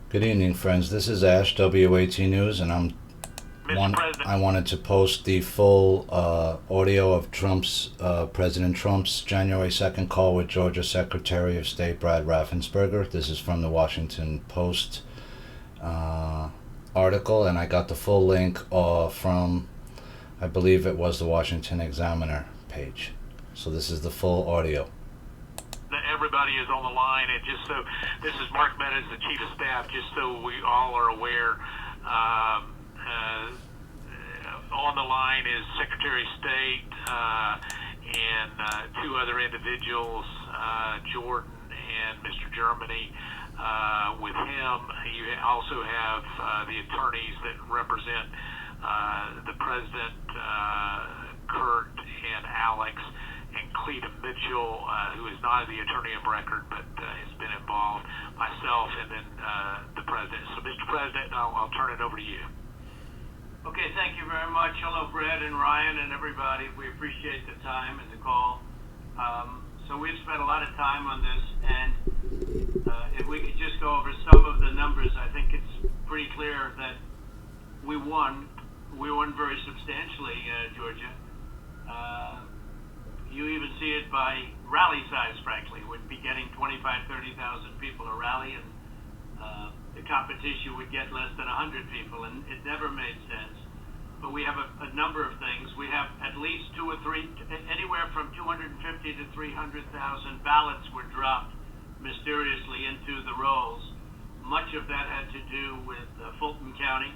Good evening, friends. This is Ash, WAT News, and Mr. President. I wanted to post the full audio of President Trump's January 2nd call with Georgia Secretary of State Brad Raffensperger. This is from the Washington Post article, and I got the full link from, I believe it was the Washington Examiner page. So this is the full audio. Everybody is on the line, and just so this is Mark Meadows, the Chief of Staff, just so we all are aware. On the line is Secretary of State and two other individuals, Jordan and Mr. Germany. With him, you also have the attorneys that represent the President, Kurt and Alex, and Cleta Mitchell, who is not the attorney of record but has been involved, myself, and then the President. So, Mr. President, I'll turn it over to you. Okay, thank you very much. Hello, Brad and Ryan and everybody. We appreciate the time and the call. So we've spent a lot of time on this, and if we could just go over some of the numbers, I think it's pretty clear that we won. We won very substantially, Georgia. You even see it by rally size, frankly. We'd be getting 25,000, 30,000 people to rally, and the competition would get less than 100 people, and it never made sense. But we have a number of things. We have at least two or three, anywhere from 250 to 300,000 ballots were dropped mysteriously into the rolls. Much of that had to do with Fulton County,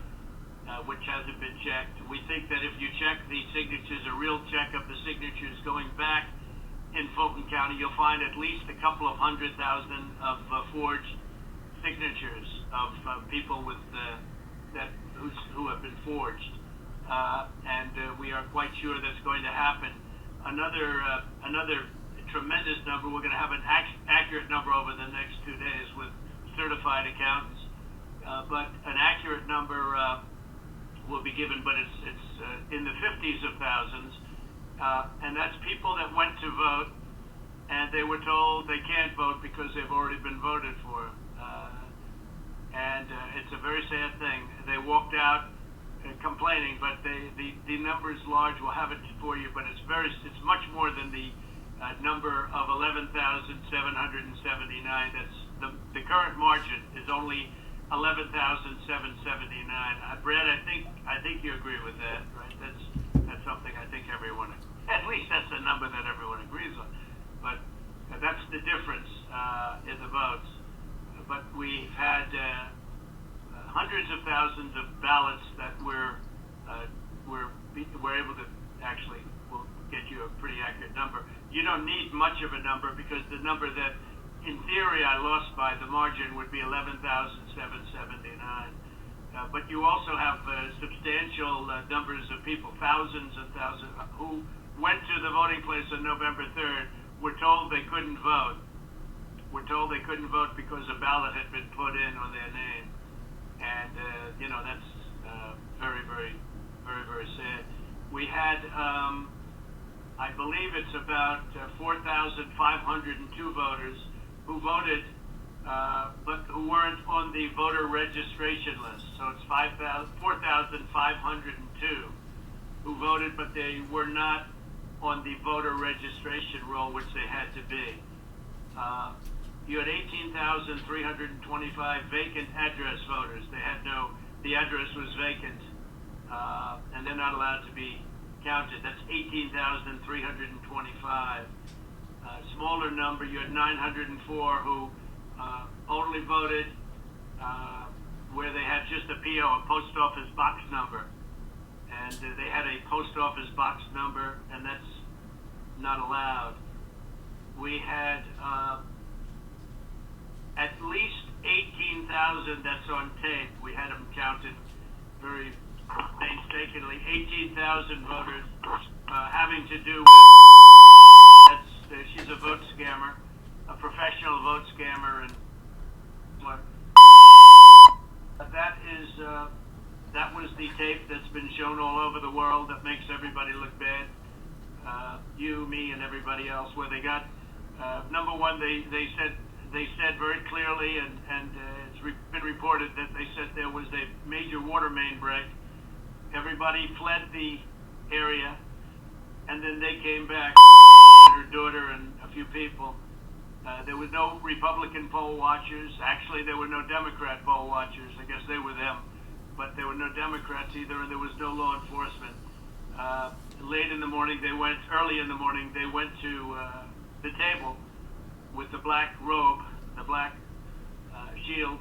which hasn't been checked. We think that if you check the signatures, a real check of the signatures going back in Fulton County, you'll find at least a couple of 100,000 of forged signatures of people with who have been forged, and we are quite sure that's going to happen. Another tremendous number. We're going to have an accurate number over the next 2 days with certified accountants, but an accurate number will be given, but it's in the 50s of thousands, and that's people that went to vote and they were told they can't vote because they've already been voted for. And it's a very sad thing. They walked out complaining, but the number is large. We'll have it for you, but it's much more than the number of 11,779. That's the current margin is only 11,779. Brad, I think you agree with that, right? That's something I think everyone, at least that's a number that everyone agrees on. But that's the difference in the votes. But we've had hundreds of thousands of ballots that we're able to actually, will get you a pretty accurate number. You don't need much of a number because the number that in theory I lost by the margin would be 11,779. But you also have substantial numbers of people, thousands and thousands, who went to the voting place on November 3rd, were told they couldn't vote. Were told they couldn't vote because a ballot had been put in on their name. And, that's very, very, very, very sad. We had, I believe it's about 4,502 voters who voted, but who weren't on the voter registration list. So it's 4,502 who voted, but they were not on the voter registration roll, which they had to be. You had 18,325 vacant address voters. The address was vacant, and they're not allowed to be counted. That's 18,325. Smaller number, you had 904 who only voted where they had just a PO, a post office box number. And they had a post office box number, and that's not allowed. We had at least 18,000, that's on tape. We had them counted very painstakingly. 18,000 voters having to do with, she's a vote scammer, a professional vote scammer, and what? That was the tape that's been shown all over the world that makes everybody look bad. You, me, and everybody else, where they got, number one, they said they said very clearly, and it's been reported that they said there was a major water main break. Everybody fled the area, and then they came back, and her daughter and a few people. There was no Republican poll watchers. Actually, there were no Democrat poll watchers. I guess they were them. But there were no Democrats either, and there was no law enforcement. Early in the morning, they went to the table with the black robe, the black shield,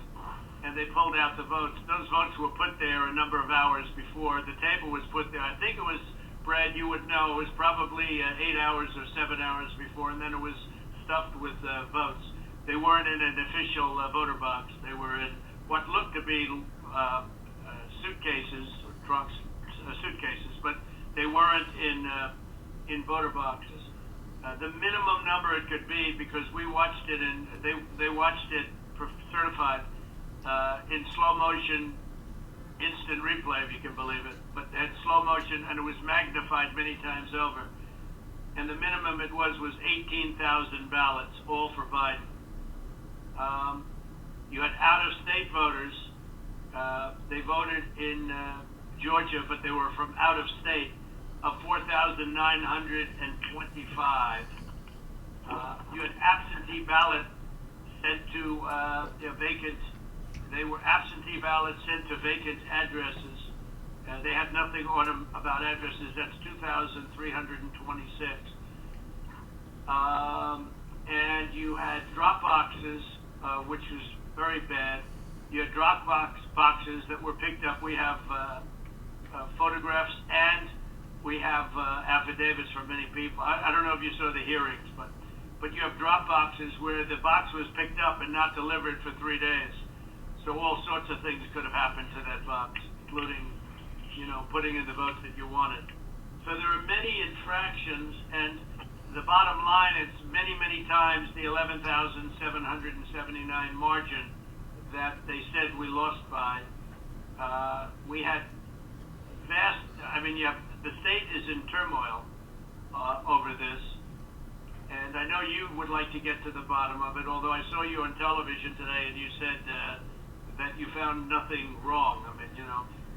and they pulled out the votes. Those votes were put there a number of hours before. The table was put there. I think it was, Brad, you would know, it was probably 8 hours or 7 hours before, and then it was stuffed with votes. They weren't in an official voter box. They were in what looked to be suitcases or trunks, suitcases, but they weren't in voter boxes. The minimum number it could be, because we watched it and they watched it certified in slow motion, instant replay, if you can believe it. But they had slow motion, and it was magnified many times over. And the minimum it was 18,000 ballots, all for Biden. You had out-of-state voters. They voted in Georgia, but they were from out of state, of 4,925. You had absentee ballot sent to vacant. They were absentee ballots sent to vacant addresses. They had nothing on them about addresses. That's 2,326. And you had drop boxes, which was very bad. You had drop boxes that were picked up. We have photographs, and we have affidavits from many people. I don't know if you saw the hearings, but you have drop boxes where the box was picked up and not delivered for 3 days. So all sorts of things could have happened to that box, including, putting in the votes that you wanted. So there are many infractions, and the bottom line is many, many times the 11,779 margin that they said we lost by. We had vast, the state is in turmoil over this, and I know you would like to get to the bottom of it, although I saw you on television today and you said that you found nothing wrong.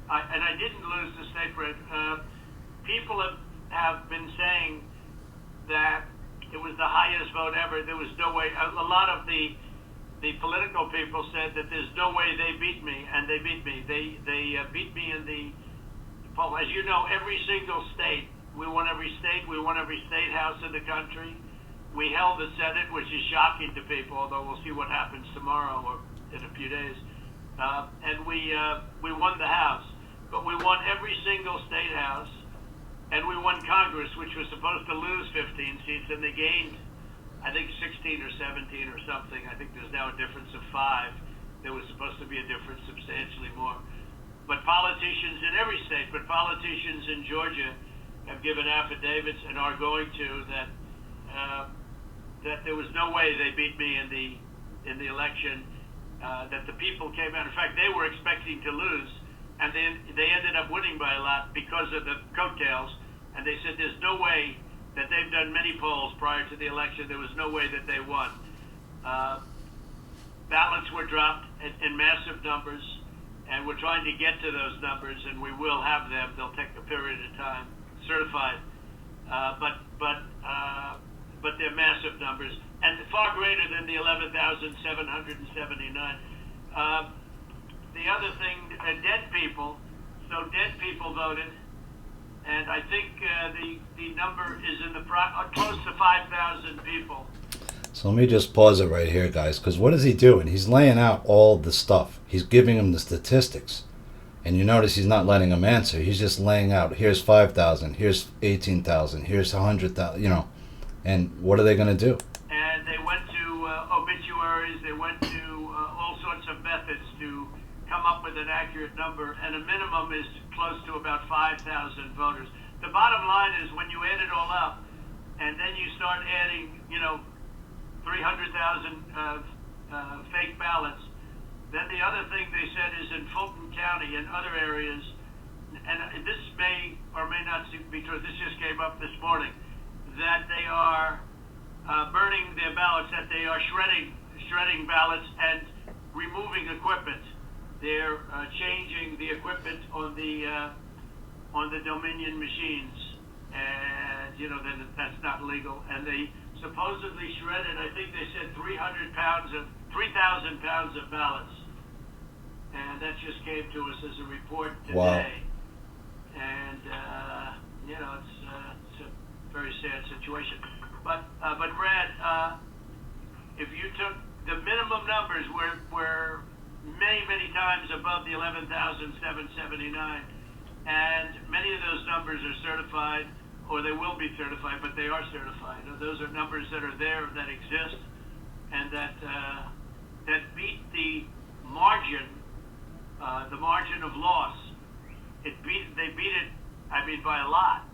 I didn't lose the state, Brett. People have been saying that it was the highest vote ever. There was no way. A lot of the political people said that there's no way they beat me, and they beat me. They beat me in the poll. As you know, every single state, we won every state. We won every state house in the country. We held the Senate, which is shocking to people, although we'll see what happens tomorrow or in a few days. And we won the House, but we won every single state house, and we won Congress, which was supposed to lose 15 seats, and they gained, I think, 16 or 17 or something. I think there's now a difference of 5. There was supposed to be a difference substantially more. But politicians in every state, but politicians in Georgia have given affidavits and are going to that there was no way they beat me in the election. That the people came out. In fact, they were expecting to lose, and then they ended up winning by a lot because of the coattails. And they said there's no way that they've done many polls prior to the election. There was no way that they won. Ballots were dropped in massive numbers, and we're trying to get to those numbers, and we will have them. They'll take a period of time, certified, but they're massive numbers, and far greater than the 11,779. The other thing, dead people. So dead people voted, and I think the number is in close to 5,000 people. So let me just pause it right here, guys, because what is he doing? He's laying out all the stuff. He's giving them the statistics. And you notice he's not letting them answer. He's just laying out, here's 5,000, here's 18,000, here's 100,000, And what are they going to do? And they went to obituaries, they went to all sorts of methods to come up with an accurate number, and a minimum is close to about 5,000 voters. The bottom line is when you add it all up, and then you start adding, 300,000 fake ballots, then the other thing they said is in Fulton County and other areas, and this may or may not be true, this just came up this morning, that they are burning their ballots, that they are shredding shredding ballots and removing equipment. They're changing the equipment on the Dominion machines, and then that's not legal. And they supposedly shredded, I think they said 3,000 pounds of ballots, and that just came to us as a report today. Wow. And it's a very sad situation. But Brad, if you took the minimum numbers were many times above the 11,779, and many of those numbers are certified, or they will be certified, but they are certified. Those are numbers that are there, that exist, and that beat the margin of loss. They beat it, by a lot.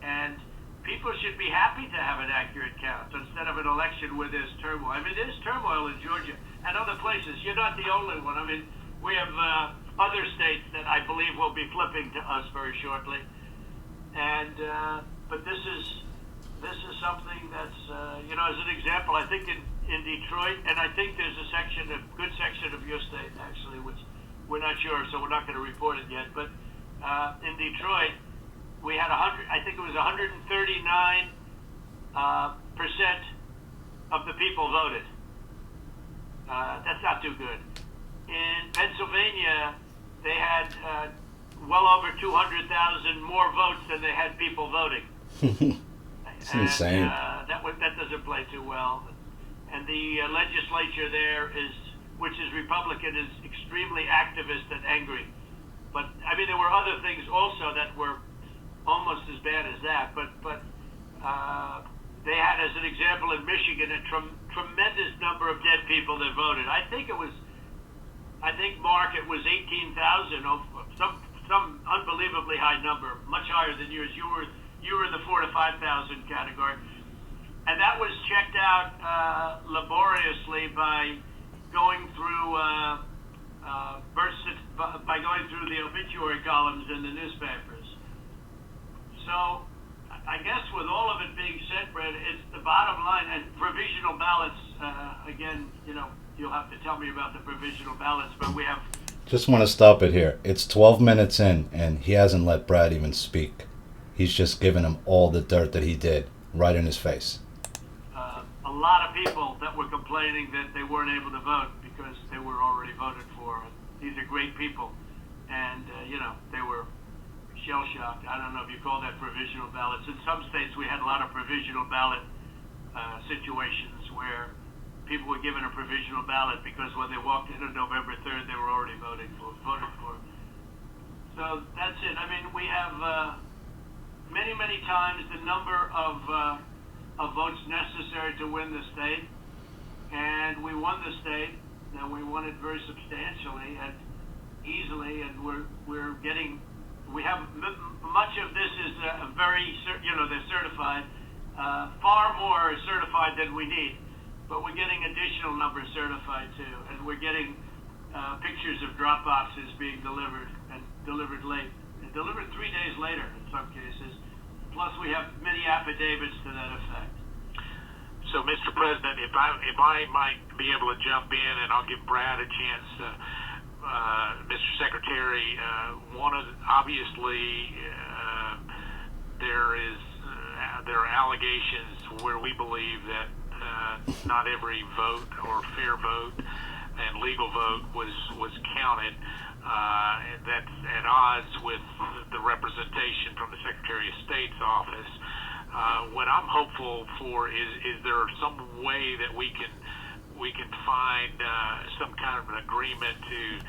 And people should be happy to have an accurate count instead of an election where there's turmoil. There's turmoil in Georgia and other places. You're not the only one. We have other states that I believe will be flipping to us very shortly. And but this is something that's as an example, I think in Detroit, and I think there's a good section of your state actually, which we're not sure, so we're not going to report it yet. But in Detroit, we had 139% of the people voted. That's not too good. In Pennsylvania, they had well over 200,000 more votes than they had people voting. It's insane. That doesn't play too well. And the legislature there which is Republican, is extremely activist and angry. But there were other things also that were almost as bad as that. But they had, as an example, in Michigan, a tremendous number of dead people that voted. I think Mark, it was 18,000, some unbelievably high number, much higher than yours. You were in the 4,000 to 5,000 category, and that was checked out laboriously by going through the obituary columns in the newspapers. So I guess with all of it being said, Brett, it's the bottom line. And provisional ballots, again, you'll have to tell me about the provisional ballots, but we have... Just want to stop it here. It's 12 minutes in, and he hasn't let Brad even speak. He's just given him all the dirt that he did right in his face. A lot of people that were complaining that they weren't able to vote because they were already voted for. These are great people, and they were shell-shocked. I don't know if you call that provisional ballots. In some states, we had a lot of provisional ballot situations where people were given a provisional ballot because when they walked in on November 3rd, they were already voted for. So that's it. We have many times the number of votes necessary to win the state, and we won the state, and we won it very substantially and easily, and we have much of this is they're certified. Far more is certified than we need, but we're getting additional numbers certified too, and we're getting pictures of drop boxes being delivered and delivered late, and delivered 3 days later in some cases. Plus, we have many affidavits to that effect. So, Mr. President, if I might be able to jump in, and I'll give Brad a chance, Mr. Secretary, obviously there are allegations where we believe that not every vote or fair vote and legal vote was counted. And that's at odds with the representation from the Secretary of State's office. What I'm hopeful for is there some way that we can find some kind of an agreement to...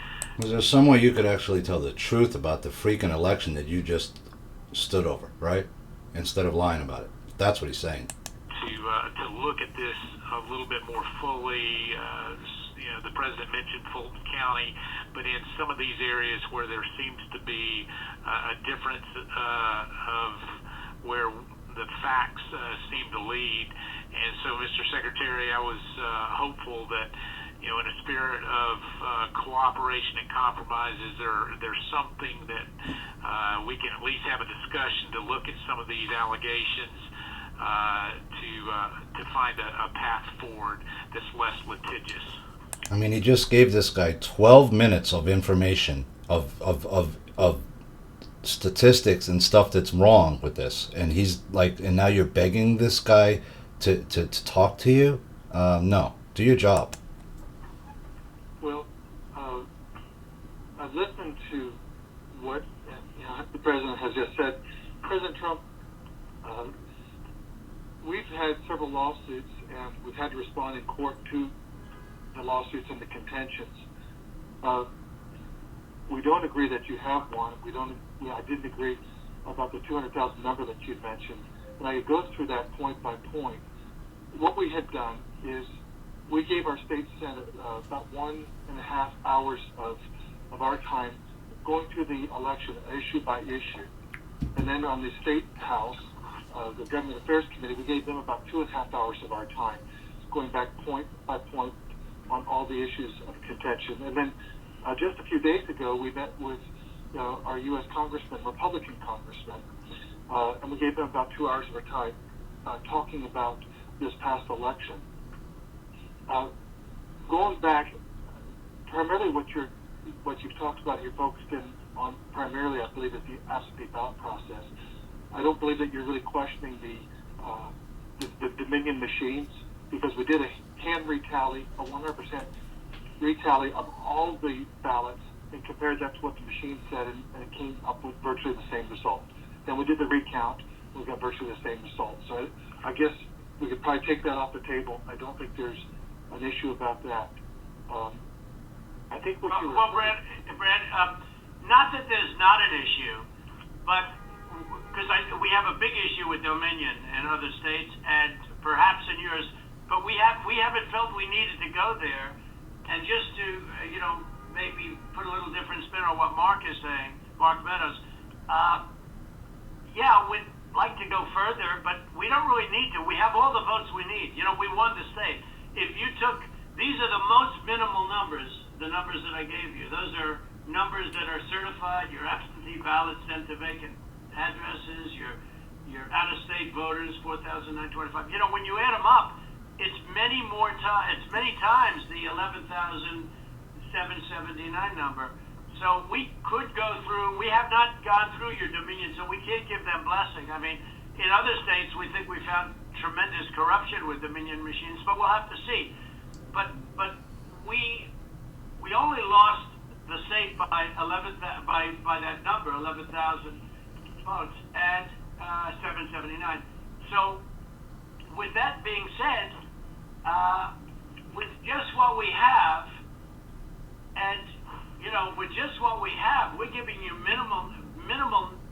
Was there some way you could actually tell the truth about the freaking election that you just stood over, right? Instead of lying about it. That's what he's saying. To look at this a little bit more fully. The president mentioned Fulton County, but in some of these areas where there seems to be a difference of where the facts seem to lead. And so, Mr. Secretary, I was hopeful that, in a spirit of cooperation and compromise, there's something that we can at least have a discussion to look at some of these allegations to find a path forward that's less litigious. I mean, he just gave this guy 12 minutes of information of statistics and stuff that's wrong with this, and he's like, and now you're begging this guy to talk to you. No, do your job. Well, I've listened to what the president has just said. President Trump, we've had several lawsuits, and we've had to respond in court to the lawsuits and the contentions. We don't agree that you have one. I didn't agree about the 200,000 number that you'd mentioned. And I go through that point by point. What we had done is we gave our state senate about 1.5 hours of our time going through the election issue by issue. And then on the state house, the government affairs committee, we gave them about 2.5 hours of our time, going back point by point on all the issues of contention. And then just a few days ago, we met with our U.S. congressman, Republican congressman, and we gave them about 2 hours of our time talking about this past election. Going back, primarily what you've talked about, you're focused in on primarily, I believe, is the absentee ballot process. I don't believe that you're really questioning the Dominion machines, because we did a hand retally, a 100% retally of all the ballots, and compared that to what the machine said, and it came up with virtually the same result. Then we did the recount, and we got virtually the same result. So I guess we could probably take that off the table. I don't think there's an issue about that. I think what you were... Well, Brad, not that there's not an issue, but because we have a big issue with Dominion and other states, and perhaps in yours, but we haven't felt we needed to go there. And just to maybe put a little different spin on what Mark is saying, Mark Meadows, we'd like to go further, but we don't really need to. We have all the votes we need. We won the state. If you took, these are the most minimal numbers, the numbers that I gave you. Those are numbers that are certified, your absentee ballots sent to vacant addresses, your out-of-state voters, 4,925. When you add them up, it's many times the 11,779 number. So we could go through. We have not gone through your Dominion, so we can't give them blessing. I mean, in other states, we think we found tremendous corruption with Dominion machines, but we'll have to see. But we only lost the state by that number, 11,000 votes, and 779. So with that being said, with just what we have, and with just what we have, we're giving you minimal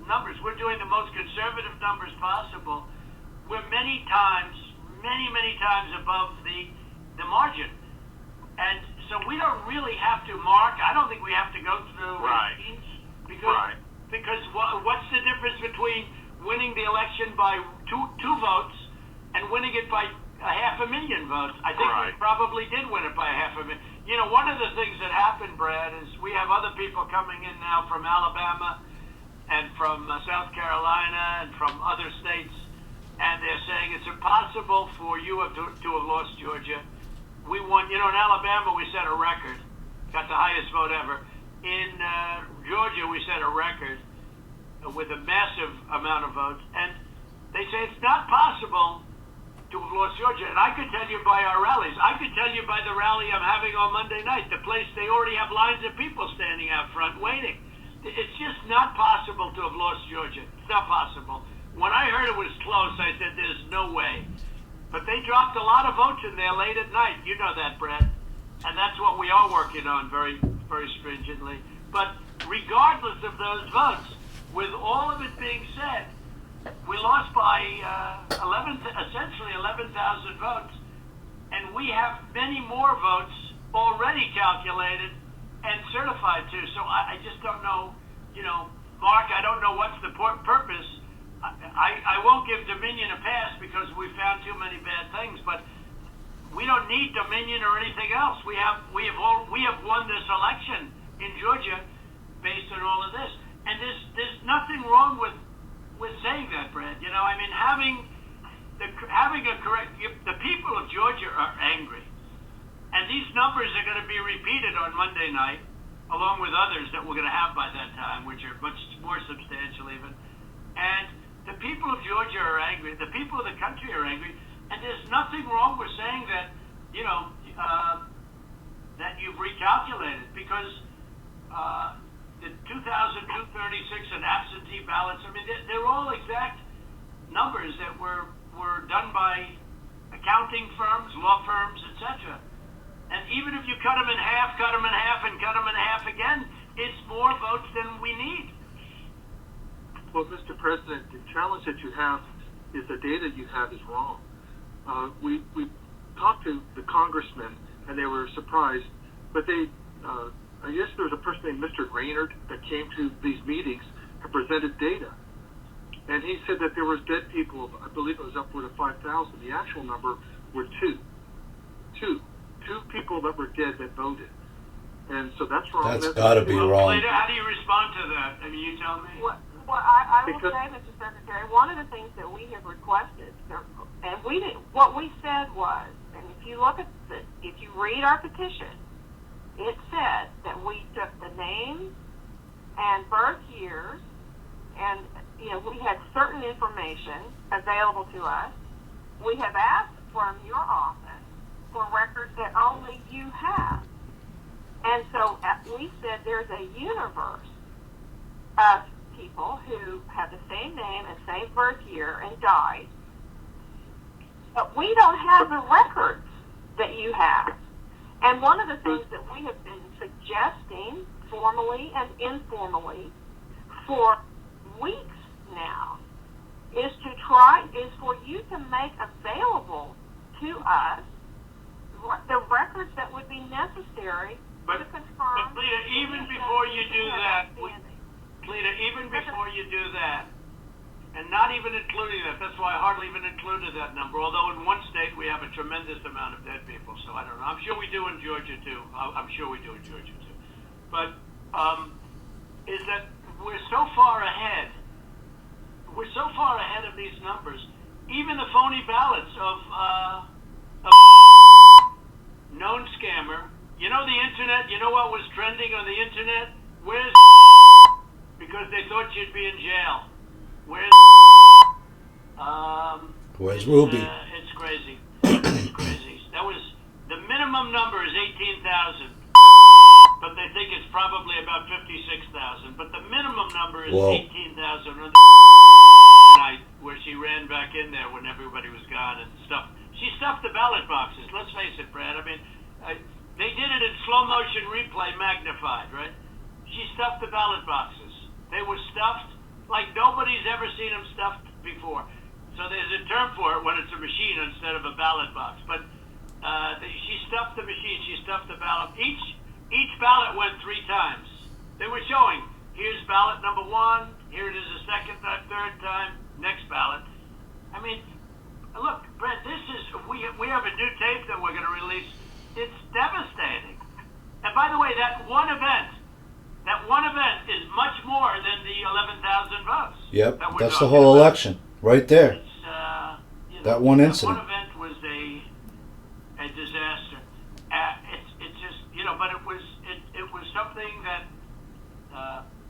numbers. We're doing the most conservative numbers possible. We're many times above the margin, and so we don't really have to, Mark. I don't think we have to go through because what's the difference between winning the election by two votes and winning it by 500,000 votes? I think we probably did win it by 500,000. One of the things that happened, Brad, is we have other people coming in now from Alabama and from South Carolina and from other states, and they're saying it's impossible for you to have lost Georgia. We won, in Alabama we set a record, got the highest vote ever. In Georgia we set a record with a massive amount of votes, and they say it's not possible to have lost Georgia. And I could tell you by our rallies. I could tell you by the rally I'm having on Monday night, the place, they already have lines of people standing out front waiting. It's just not possible to have lost Georgia. It's not possible. When I heard it was close, I said there's no way. But they dropped a lot of votes in there late at night. You know that, Brett. And that's what we are working on very, very stringently. But regardless of those votes, with all of it being said, we lost by essentially 11,000 votes, and we have many more votes already calculated and certified too. So I just don't know, Mark, I don't know what's the purpose. I won't give Dominion a pass because we found too many bad things, but we don't need Dominion or anything else. We have won this election in Georgia based on all of this, and there's nothing wrong with saying that, Brad. Having the people of Georgia are angry. And these numbers are going to be repeated on Monday night, along with others that we're going to have by that time, which are much more substantial even. And the people of Georgia are angry. The people of the country are angry. And there's nothing wrong with saying that, that you've recalculated, because the 2,236 and absentee ballots, I mean, they're all exact numbers that were done by accounting firms, law firms, etc. And even if you cut them in half, and cut them in half again, it's more votes than we need. Well, Mr. President, the challenge that you have is the data you have is wrong. We talked to the congressmen, and they were surprised, but I guess there was a person named Mr. Raynard that came to these meetings and presented data. And he said that there was dead people, I believe it was upward of 5,000. The actual number were two people that were dead that voted. And so that's wrong. That's got to be wrong. Later, how do you respond to that? I mean, you tell me. Well, I will say, Mr. Secretary, one of the things that we have requested, and what we said was, and if you look at if you read our petition, it said that we took the names and birth years, and we had certain information available to us. We have asked from your office for records that only you have. And so we said there's a universe of people who have the same name and same birth year and died, but we don't have the records that you have. And one of the things that we have been suggesting formally and informally for weeks now is for you to make available to us the records that would be necessary to confirm. But Cleta, even before you do that, and not even including that, that's why I hardly even included that number, although in one state we have a tremendous amount of dead people, so I don't know. I'm sure we do in Georgia too. But is that we're so far ahead of these numbers, even the phony ballots of known scammer. You know the internet, you know what was trending on the internet? Where's because they thought you'd be in jail. Where's Ruby? It's crazy. It's crazy. That was the minimum number is 18,000, but they think it's probably about 56,000. But the minimum number is 18,000 on the night where she ran back in there when everybody was gone and stuffed. She stuffed the ballot boxes. Let's face it, Brad. I mean, they did it in slow motion replay, magnified, right? She stuffed the ballot boxes. They were stuffed like nobody's ever seen them stuffed before. So there's a term for it when it's a machine instead of a ballot box. But she stuffed the machine. She stuffed the ballot. Each ballot went 3 times. They were showing, here's ballot number 1. Here it is a second time, third time. Next ballot. I mean, look, Brett. We have a new tape that we're going to release. It's devastating. And by the way, that one event is much more than the 11,000 votes. Yep, that's the whole election, right there. That one incident. That one event was a disaster. It's just but it was something that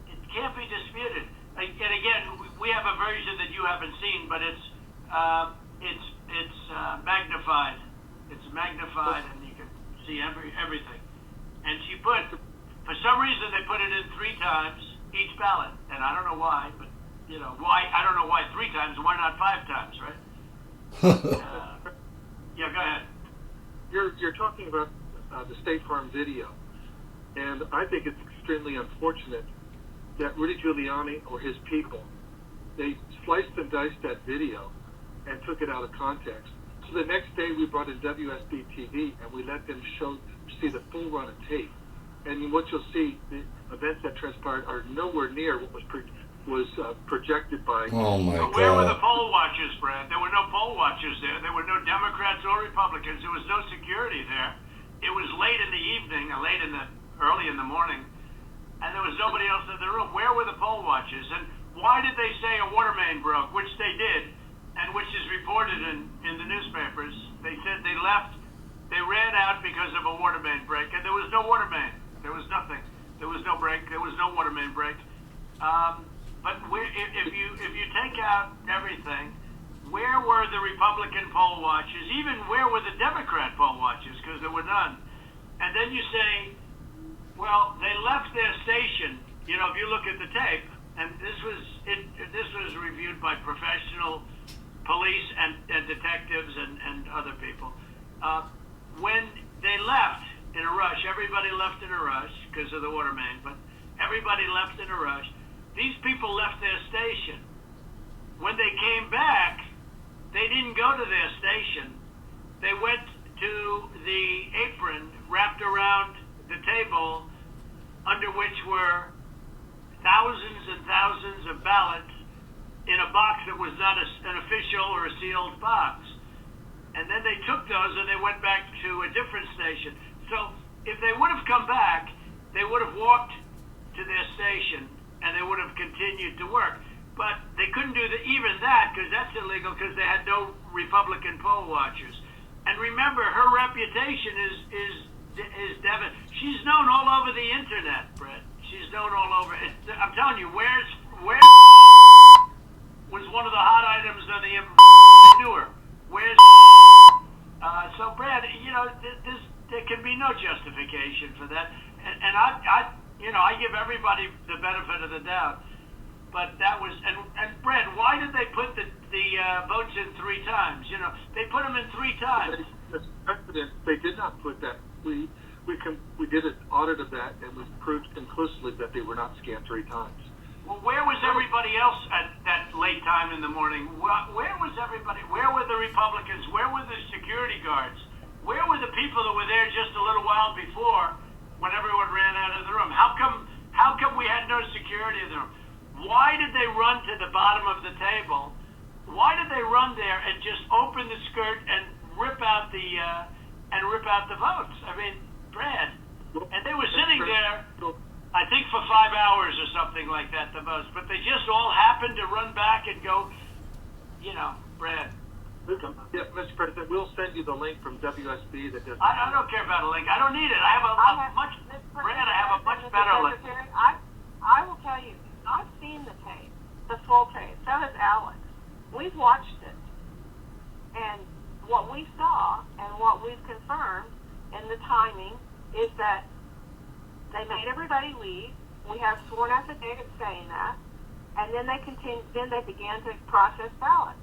it can't be disputed. And again, we have a version that you haven't seen, but it's magnified. It's magnified, and you can see everything. And she for some reason, they put it in 3 times each ballot, and I don't know why, but why? I don't know why 3 times. Why not 5 times, right? Yeah, go ahead. You're talking about the State Farm video, and I think it's extremely unfortunate that Rudy Giuliani or his people, they sliced and diced that video and took it out of context. So the next day we brought in WSB TV and we let them see the full run of tape. And what you'll see, the events that transpired are nowhere near what was projected by. Oh my God! Where were the poll watchers, Brad? There were no poll watchers there. There were no Democrats or Republicans. There was no security there. It was late in the evening, or early in the morning, and there was nobody else in the room. Where were the poll watchers? And why did they say a water main broke, which they did? And and which is reported in the newspapers. They said they ran out because of a water main break, and there was no water main. There was nothing. There was no break. There was no water main break. But if you take out everything, where were the Republican poll watchers? Even where were the Democrat poll watchers? Because there were none. And then you say, well, they left their station. You know, if you look at the tape, and this was reviewed by professional police and detectives and other people. When they left in a rush, everybody left in a rush because of the water main, but everybody left in a rush. These people left their station. When they came back, they didn't go to their station. They went to the apron wrapped around the table under which were thousands and thousands of ballots in a box that was not an official or a sealed box. And then they took those and they went back to a different station. So if they would have come back, they would have walked to their station and they would have continued to work. But they couldn't do even that because that's illegal because they had no Republican poll watchers. And remember, her reputation is Devin. She's known all over the internet, Brett. She's known all over. I'm telling you, where was one of the hot items on the knew her. Where's so Brad? You know, there can be no justification for that. And I give everybody the benefit of the doubt. But that was, and Brad, why did they put the votes in 3 times? You know, they put them in 3 times. They did not put that. We did an audit of that, and we proved conclusively that they were not scanned 3 times. Well, where was everybody else at that late time in the morning? Where was everybody? Where were the Republicans? Where were the security guards? Where were the people that were there just a little while before when everyone ran out of the room? How come we had no security in the room? Why did they run to the bottom of the table? Why did they run there and just open the skirt and rip out the votes? I mean, Brad, and they were sitting there, I think for 5 hours or something like that, the votes. But they just all happened to run back and go, you know, Brad. Yeah, Mr. President, we'll send you the link from WSB that does. I don't care about a link. I don't need it. I have a much better link. I will tell you, I've seen the tape, the full tape. So has Alex. We've watched it. And what we saw and what we've confirmed in the timing is that they made everybody leave. We have sworn affidavits saying that. And then they began to process ballots.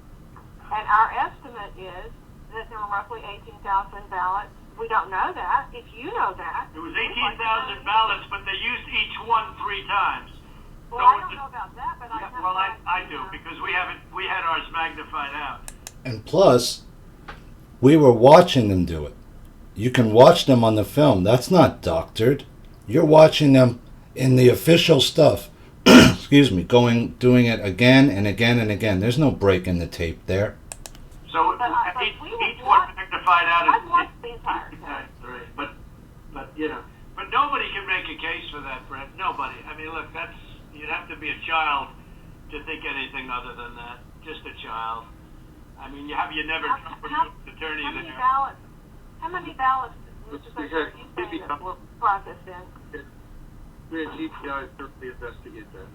And our estimate is that there were roughly 18,000 ballots. We don't know that. If you know that. It was 18,000 ballots, but they used each one 3 times. Well, I don't know about that, but I do, because we had ours magnified out. And plus, we were watching them do it. You can watch them on the film. That's not doctored. You're watching them in the official stuff. Excuse me, doing it again and again and again. There's no break in the tape there. So each one magnified out. I've watched the entire tape. But you know, but nobody can make a case for that, Brett. Nobody. I mean, look, you'd have to be a child to think anything other than that. Just a child. I mean, you never attorney there. How many ballots, Mr. Secretary, you saying that were processed in? We had GPI certainly investigate that.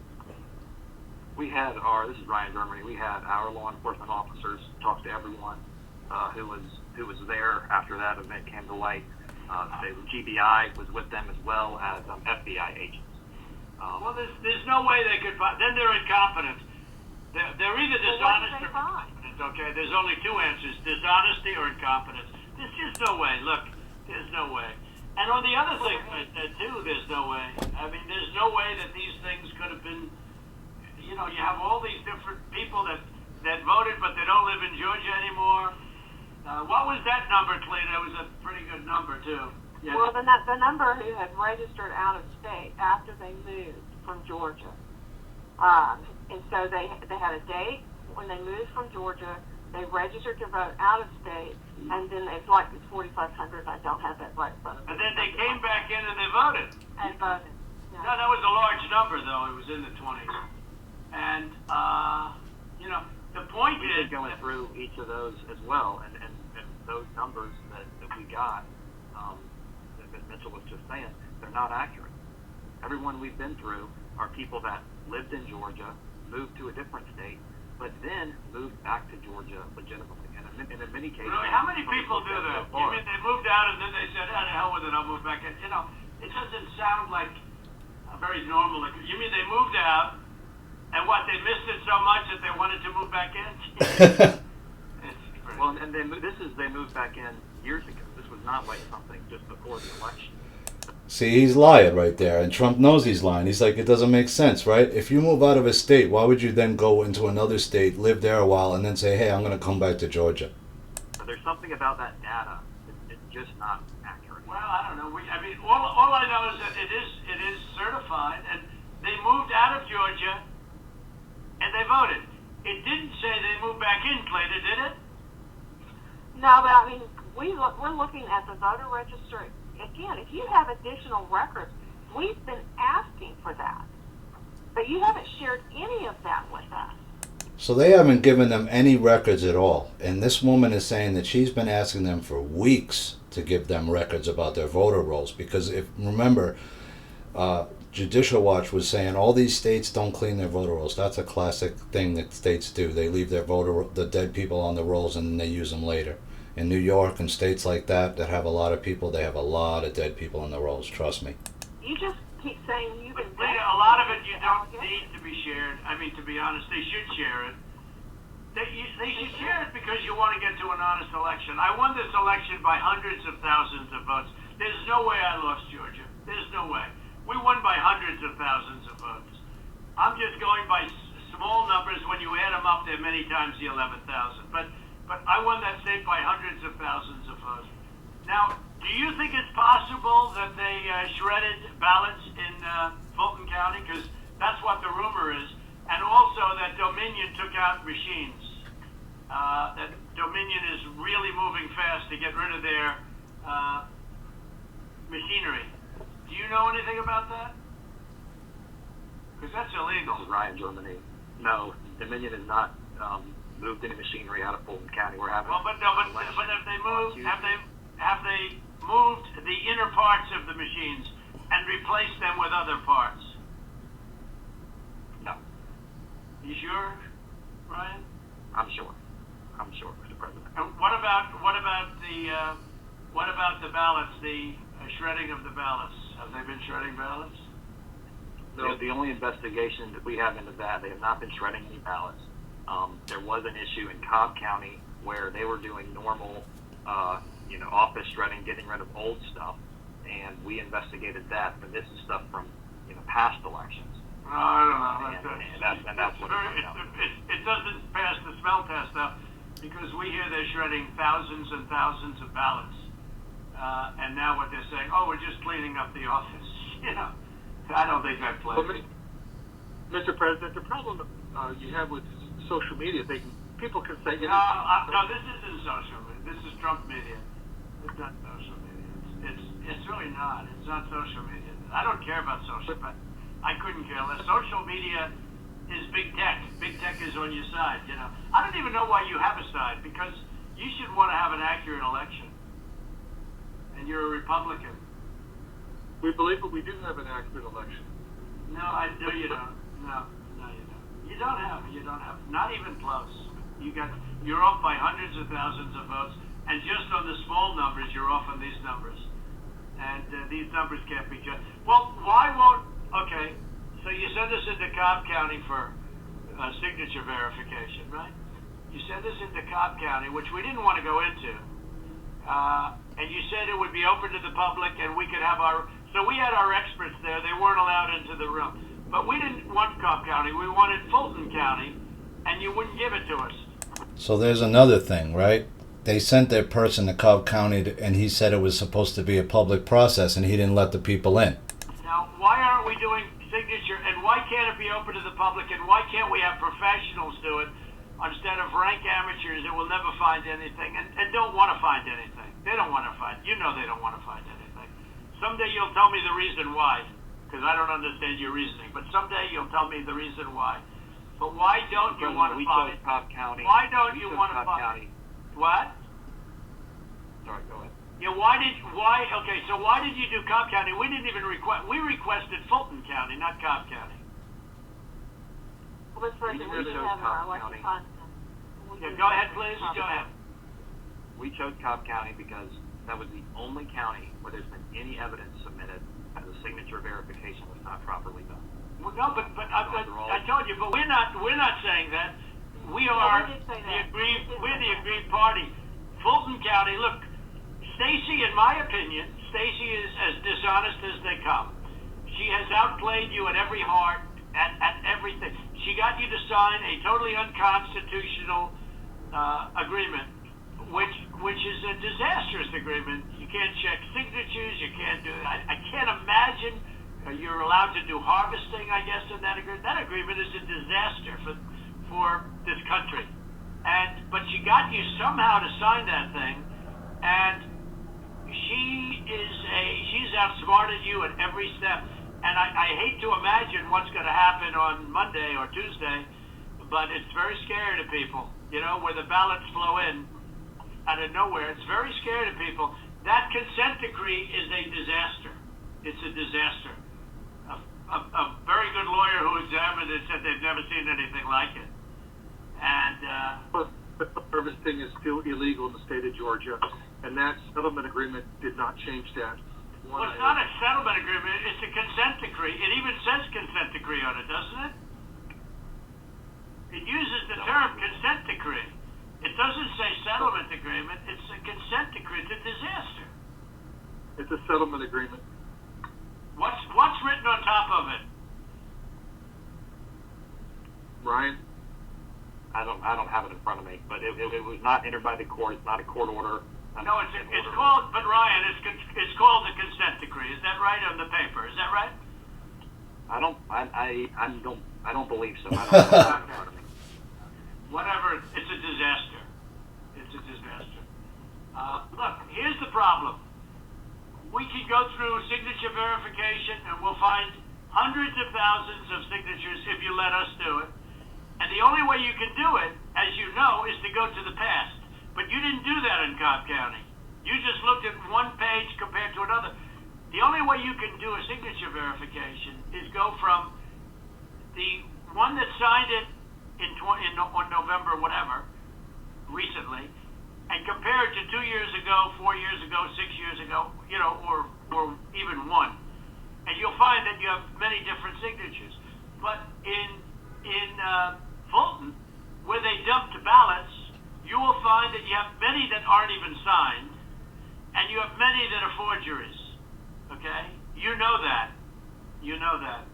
This is Ryan Germany. We had our law enforcement officers talk to everyone who was there after that event came to light. The GBI was with them as well as FBI agents. Well, there's no way they could. Then they're incompetent. They're either dishonest or incompetent. Okay, there's only 2 answers: dishonesty or incompetence. There's just no way. Look, there's no way. And on the other thing, too, there's no way. I mean, there's no way that these things could have been. You know, you have all these different people that voted, but they don't live in Georgia anymore. What was that number, Clay? That was a pretty good number, too. Yeah. Well, the number who had registered out of state after they moved from Georgia. And so they had a date when they moved from Georgia. They registered to vote out of state, and then it's 4,500. I don't have that right. And then they came back in and they voted. And voted. Yeah. No, that was a large number, though. It was in the 20s. And, you know, The point We've is, been going through each of those as well, and those numbers that we got, that Mitchell was just saying, they're not accurate. Everyone we've been through are people that lived in Georgia, moved to a different state, but then moved back to Georgia legitimately. And in many cases, really, how many people do that? You mean they moved out and then they said, "Oh, the hell with it, I'll move back in"? You know, it doesn't sound like a very normal. You mean they moved out, and what? They missed it so much that they wanted to move back in? Well, and they moved back in years ago. This was not like something just before the election. See, he's lying right there, and Trump knows he's lying. He's like, it doesn't make sense, right? If you move out of a state, why would you then go into another state, live there a while, and then say, hey, I'm going to come back to Georgia? But there's something about that data. It's just not accurate. Well, I don't know. I mean, all I know is that it is certified, and they moved out of Georgia, and they voted. It didn't say they moved back in, Clayton, did it? No, but I mean, we're looking at the voter registry. Again, if you have additional records, we've been asking for that. But you haven't shared any of that with us. So they haven't given them any records at all. And this woman is saying that she's been asking them for weeks to give them records about their voter rolls. Because if remember, Judicial Watch was saying all these states don't clean their voter rolls. That's a classic thing that states do. They leave their the dead people on the rolls and then they use them later. In New York and states like that have a lot of people, they have a lot of dead people in the rolls. Trust me. You just keep saying you've been. But a lot of it you don't need to be shared. I mean, to be honest, they should share it. They should share it because you want to get to an honest election. I won this election by hundreds of thousands of votes. There's no way I lost Georgia. There's no way. We won by hundreds of thousands of votes. I'm just going by small numbers. When you add them up, they're many times the 11,000. But I won that state by hundreds of thousands of votes. Now, do you think it's possible that they shredded ballots in Fulton County? Because that's what the rumor is. And also that Dominion took out machines. That Dominion is really moving fast to get rid of their machinery. Do you know anything about that? Because that's illegal. This is Ryan, Germany. No, Dominion is not moved any machinery out of Fulton County. We're having. Well, but if they moved, have they moved the inner parts of the machines and replaced them with other parts? No. You sure, Ryan? I'm sure, Mr. President. And what about the ballots? The shredding of the ballots. Have they been shredding ballots? No. The only investigation that we have into that, they have not been shredding any ballots. There was an issue in Cobb County where they were doing normal, office shredding, getting rid of old stuff, and we investigated that. But this is stuff from, past elections. I don't know. And that's what it doesn't pass the smell test, though, because we hear they're shredding thousands and thousands of ballots, and now what they're saying, we're just cleaning up the office. I don't think that plays. Well, Mr. President, the problem you have with social media, people can say, no, this isn't social media. This is Trump media. It's not social media. It's really not. It's not social media. I don't care about social, but I couldn't care less. Social media is big tech. Big tech is on your side. I don't even know why you have a side, because you should want to have an accurate election, and you're a Republican. We believe that we do have an accurate election. No, you don't. No, you don't. You don't have. Not even close. You're off by hundreds of thousands of votes, and just on the small numbers, you're off on these numbers, and these numbers can't be judged. Well, why won't? Okay, so you send us into Cobb County for signature verification, right? You send us into Cobb County, which we didn't want to go into, and you said it would be open to the public, and we could have so we had our experts there. They weren't allowed into the room. But we didn't want Cobb County. We wanted Fulton County, and you wouldn't give it to us. So there's another thing, right? They sent their person to Cobb County, and he said it was supposed to be a public process, and he didn't let the people in. Now, why aren't we doing signature, and why can't it be open to the public, and why can't we have professionals do it instead of rank amateurs that will never find anything and don't want to find anything? They don't want to find. They don't want to find anything. Someday you'll tell me the reason why, because I don't understand your reasoning. But someday you'll tell me the reason why. But why don't you want to We find? chose Cobb County. Why don't We you chose want to Cobb find? County. What? Sorry, go ahead. Yeah, okay, so why did you do Cobb County? We didn't even we requested Fulton County, not Cobb County. Well, Mr. President, we do chose have our Cobb election County. fund. Yeah, go ahead, please, go ahead. We chose Cobb County because that was the only county where there's been any evidence submitted that the signature verification was not properly done. Well, no, but I told you, but we're not saying that. We are we did say the that. aggrieved. We did We're say the that. aggrieved party. Fulton County. Look, Stacy, in my opinion, Stacy is as dishonest as they come. She has outplayed you at every heart, at everything. She got you to sign a totally unconstitutional agreement, which is a disastrous agreement. You can't check signatures. You can't do. I can't imagine you're allowed to do harvesting. I guess in that agreement. That agreement is a disaster for this country. But she got you somehow to sign that thing, and she's outsmarted you at every step. And I hate to imagine what's going to happen on Monday or Tuesday, but it's very scary to people. You know, where the ballots flow in out of nowhere, it's very scary to people. That consent decree is a disaster. It's a disaster. A very good lawyer who examined it said they've never seen anything like it. And The harvesting is still illegal in the state of Georgia, and that settlement agreement did not change that. well, it's not a settlement agreement. It's a consent decree. It even says consent decree on it, doesn't it? It uses the term consent decree. It doesn't say settlement agreement. It's a consent decree. It's a disaster. It's a settlement agreement. What's written on top of it? Ryan? I don't have it in front of me, but it was not entered by the court. It's not a court order. No, it's called. But Ryan, it's called the consent decree. Is that right on the paper? Is that right? I don't believe so. I don't have it in front of me. Whatever. It's a disaster. It's a disaster. Look, here's the problem. We can go through signature verification, and we'll find hundreds of thousands of signatures if you let us do it. And the only way you can do it, as you know, is to go to the past. But you didn't do that in Cobb County. You just looked at one page compared to another. The only way you can do a signature verification is go from the one that signed it on November, whatever, recently, and compare it to 2 years ago, 4 years ago, 6 years ago, you know, or even one. And you'll find that you have many different signatures. But in Fulton, where they dumped ballots, you will find that you have many that aren't even signed, and you have many that are forgeries. Okay? You know that. You know that.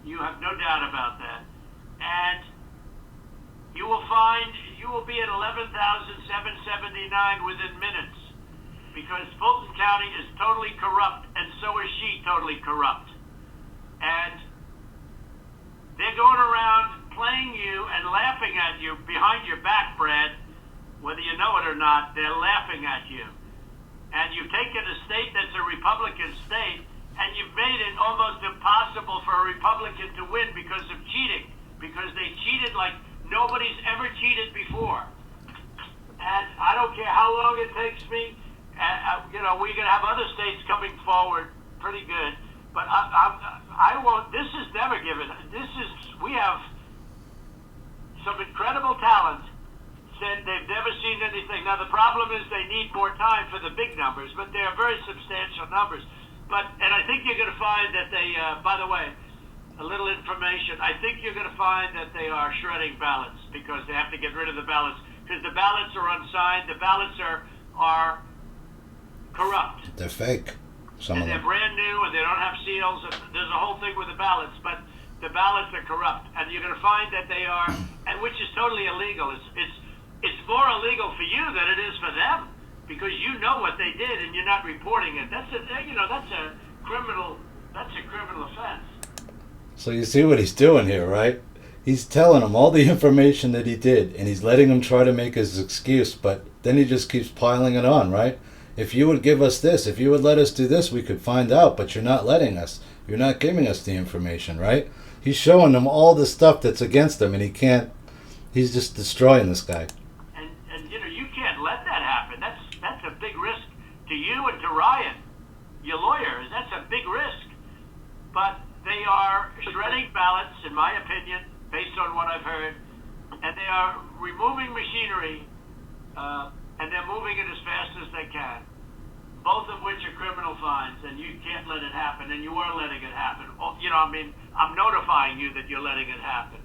You have no doubt about that. And you will find you will be at 11,779 within minutes, because Fulton County is totally corrupt, and so is she totally corrupt. And they're going around playing you and laughing at you behind your back, Brad. Whether you know it or not, they're laughing at you. And you've taken a state that's a Republican state, and you've made it almost impossible for a Republican to win because of cheating. Because they cheated like nobody's ever cheated before. And I don't care how long it takes me. You know, we're going to have other states coming forward pretty good. But I won't. This is never given. We have some incredible talent. Said they've never seen anything. Now the problem is they need more time for the big numbers, but they are very substantial numbers. And I think you're going to find that they. By the way, a little information. I think you're going to find that they are shredding ballots because they have to get rid of the ballots because the ballots are unsigned. The ballots are corrupt. They're fake. Some of And they're them. brand new, and they don't have seals. And there's a whole thing with the ballots, but the ballots are corrupt, and you're going to find that they are, and which is totally illegal. It's more illegal for you than it is for them, because you know what they did and you're not reporting it. That's a criminal offense. So you see what he's doing here, right? He's telling him all the information that he did, and he's letting him try to make his excuse, but then he just keeps piling it on, right? If you would give us this, if you would let us do this, we could find out, but you're not letting us. You're not giving us the information, right? He's showing them all the stuff that's against him, and he can't. He's just destroying this guy. And you know, you can't let that happen. That's a big risk to you and to Ryan, your lawyer. That's a big risk. But they are shredding ballots, in my opinion, based on what I've heard, and they are removing machinery, and they're moving it as fast as they can. Both of which are criminal fines, and you can't let it happen, and you are letting it happen. You know, I mean, I'm notifying you that you're letting it happen.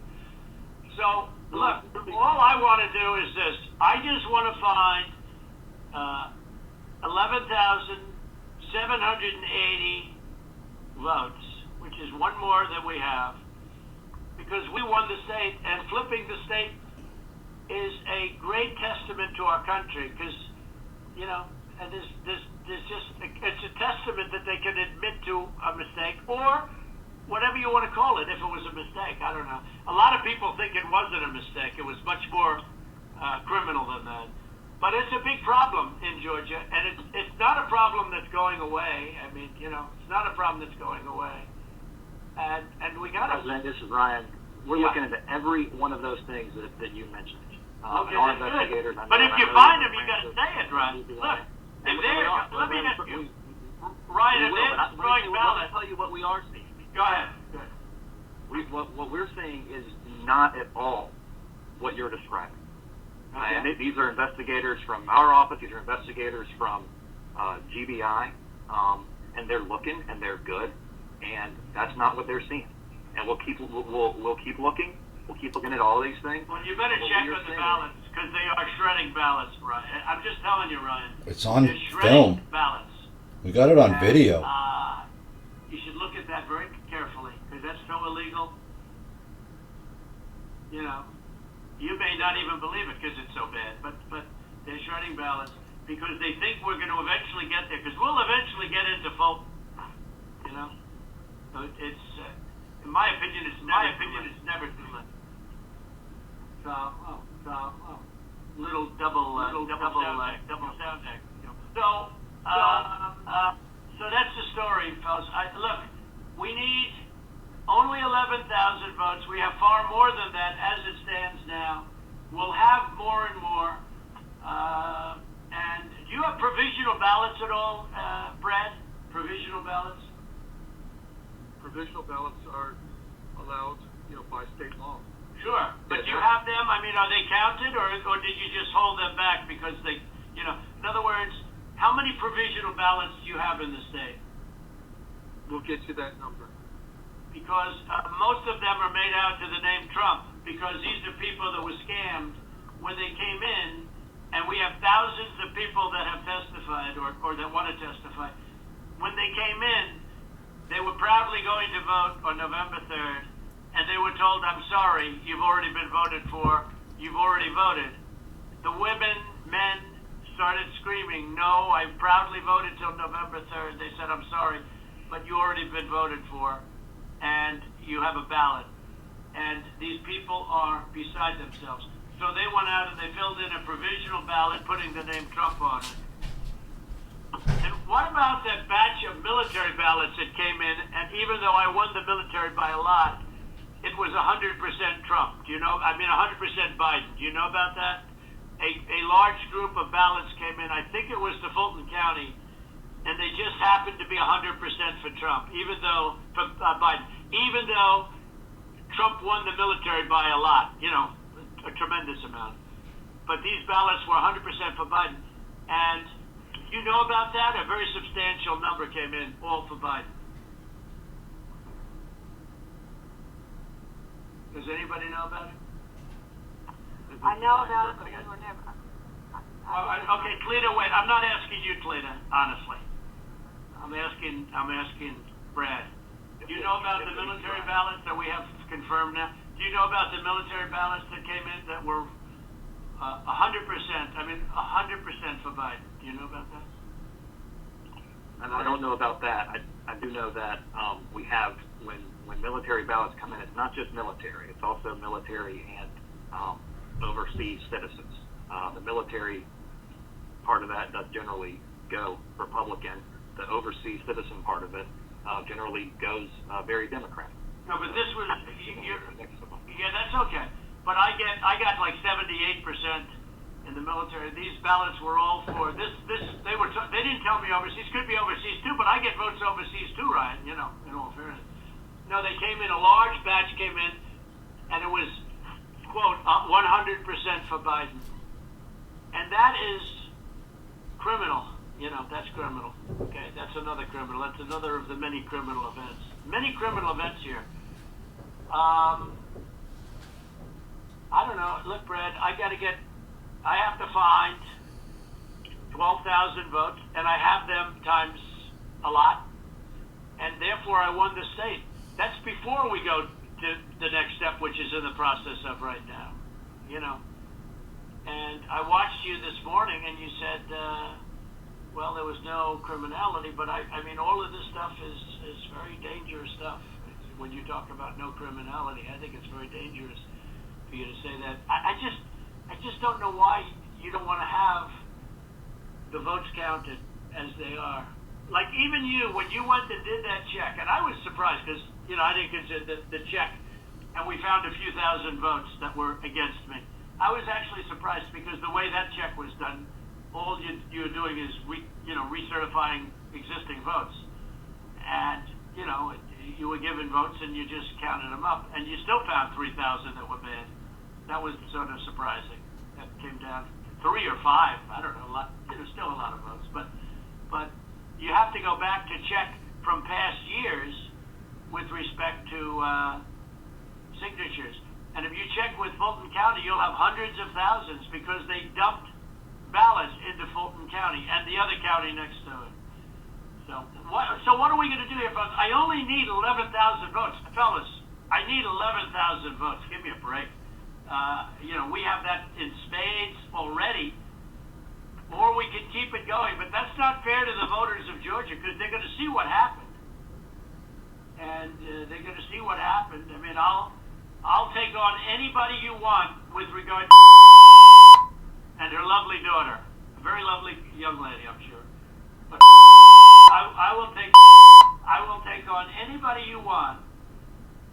So, look, all I want to do is this. I just want to find 11,780 votes, which is one more than we have, because we won the state, and flipping the state is a great testament to our country, because, you know, and there's just, it's a testament that they can admit to a mistake, or whatever you want to call it, if it was a mistake. I don't know. A lot of people think it wasn't a mistake. It was much more criminal than that. But it's a big problem in Georgia, and it's not a problem that's going away. I mean, you know, it's not a problem that's going away. And we got to... President, this is Ryan. We're looking into every one of those things that you mentioned. Okay, our that's investigators, good. But if you find them, you got to say it, Ryan. Look. If let me ask you, Ryan, if they're destroying ballots... I'll tell you what we are seeing. Go ahead. What we're seeing is not at all what you're describing. Okay. And these are investigators from our office. These are investigators from GBI, and they're looking and they're good, and that's not what they're seeing. And we'll keep looking. We'll keep looking at all these things. Well, you better check on the ballots, because they are shredding ballots, Ryan. I'm just telling you, Ryan. It's on They're shredding film. ballots. We got it on video. You should look at that very carefully, because that's so illegal. You know, you may not even believe it because it's so bad, but they're shredding ballots because they think we're going to eventually get there, because we'll eventually get into full. You know, so it's in my opinion, it's never too late. So, little double sound deck. So that's the story, fellas. Look, we need only 11,000 votes. We have far more than that as it stands now. We'll have more and more. And do you have provisional ballots at all, Brad? Provisional ballots? Provisional ballots are allowed, by state law. Sure, but you have them. I mean, are they counted, or did you just hold them back because they, in other words, how many provisional ballots do you have in the state? We'll get you that number. Because most of them are made out to the name Trump, because these are people that were scammed when they came in, and we have thousands of people that have testified or that want to testify. When they came in, they were proudly going to vote on November 3rd, and they were told, I'm sorry, you've already been voted for, you've already voted. The women, men started screaming, no, I proudly voted till November 3rd. They said, I'm sorry, but you already been voted for, and you have a ballot. And these people are beside themselves. So they went out and they filled in a provisional ballot, putting the name Trump on it. And what about that batch of military ballots that came in, and even though I won the military by a lot, it was 100% Trump. 100% Biden. Do you know about that? A large group of ballots came in, I think it was to Fulton County, and they just happened to be 100% for Trump, for Biden. Even though Trump won the military by a lot, a tremendous amount. But these ballots were 100% for Biden. And you know about that? A very substantial number came in, all for Biden. Does anybody know about it? I know about it, but we were never. Okay, Cleta, wait. I'm not asking you, Cleta, honestly. I'm asking Brad. Do you know about the military ballots that we have confirmed now? Do you know about the military ballots that came in that were 100%? 100% for Biden. Do you know about that? And I don't know about that. I do know that we have, when military ballots come in, it's not just military. It's also military and overseas citizens. The military part of that does generally go Republican. The overseas citizen part of it generally goes very Democratic. No, but this was, yeah, that's okay. But I got like 78% in the military. These ballots were all for this. They didn't tell me overseas. Could be overseas too, but I get votes overseas too, Ryan. You know, in all fairness. No, they came in, a large batch came in, and it was, quote, 100% for Biden. And that is criminal. You know, that's criminal. Okay, that's another criminal. That's another of the many criminal events. Many criminal events here. I don't know. Look, Brad, I have to find 12,000 votes, and I have them times a lot, and therefore I won the state. That's before we go to the next step, which is in the process of right now, you know. And I watched you this morning, and you said, well, there was no criminality, but I mean, all of this stuff is very dangerous stuff. When you talk about no criminality, I think it's very dangerous for you to say that. I just don't know why you don't want to have the votes counted as they are. Like even you, when you went and did that check, and I was surprised because, you know, I didn't consider the check, and we found a few thousand votes that were against me. I was actually surprised because the way that check was done, all you're doing is recertifying existing votes. And, you know, you were given votes and you just counted them up, and you still found 3,000 that were bad. That was sort of surprising. That came down to 3 or 5. I don't know. Still a lot of votes, but you have to go back to check from past years with respect to signatures. And if you check with Fulton County, you'll have hundreds of thousands because they dumped ballots into Fulton County and the other county next to it. So what are we going to do here, folks? I only need 11,000 votes. Fellas, I need 11,000 votes. Give me a break. We have that in spades already, or we can keep it going. But that's not fair to the voters of Georgia because they're going to see what happened. And they're going to see what happened. I mean, I'll take on anybody you want with regard to and her lovely daughter. A very lovely young lady, I'm sure. But I will take on anybody you want.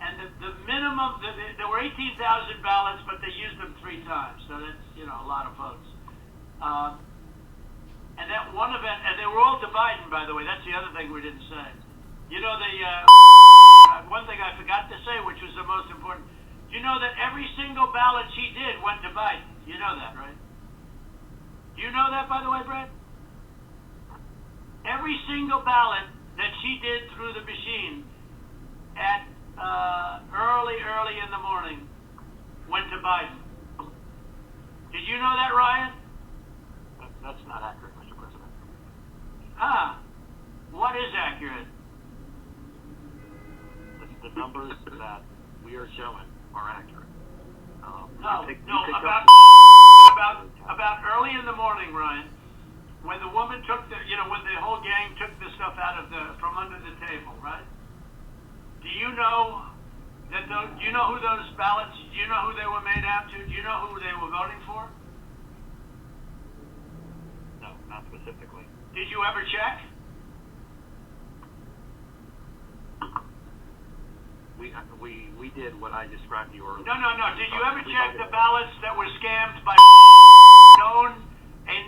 And the minimum, there were 18,000 ballots, but they used them 3 times. So that's, a lot of votes. And that one event, and they were all to Biden, by the way. That's the other thing we didn't say. One thing I forgot to say, which was the most important. You know that every single ballot she did went to Biden. You know that, right? Do you know that, by the way, Brad? Every single ballot that she did through the machine at early in the morning went to Biden. Did you know that, Ryan? That's not accurate, Mr. President. What is accurate? The numbers that we are showing are accurate. About early in the morning, Ryan, when the woman took when the whole gang took the stuff from under the table, right? Do you know who those ballots? Do you know who they were made out to? Do you know who they were voting for? No, not specifically. Did you ever check? We did what I described to you earlier. No. Did you ever check the ballots that were scammed by a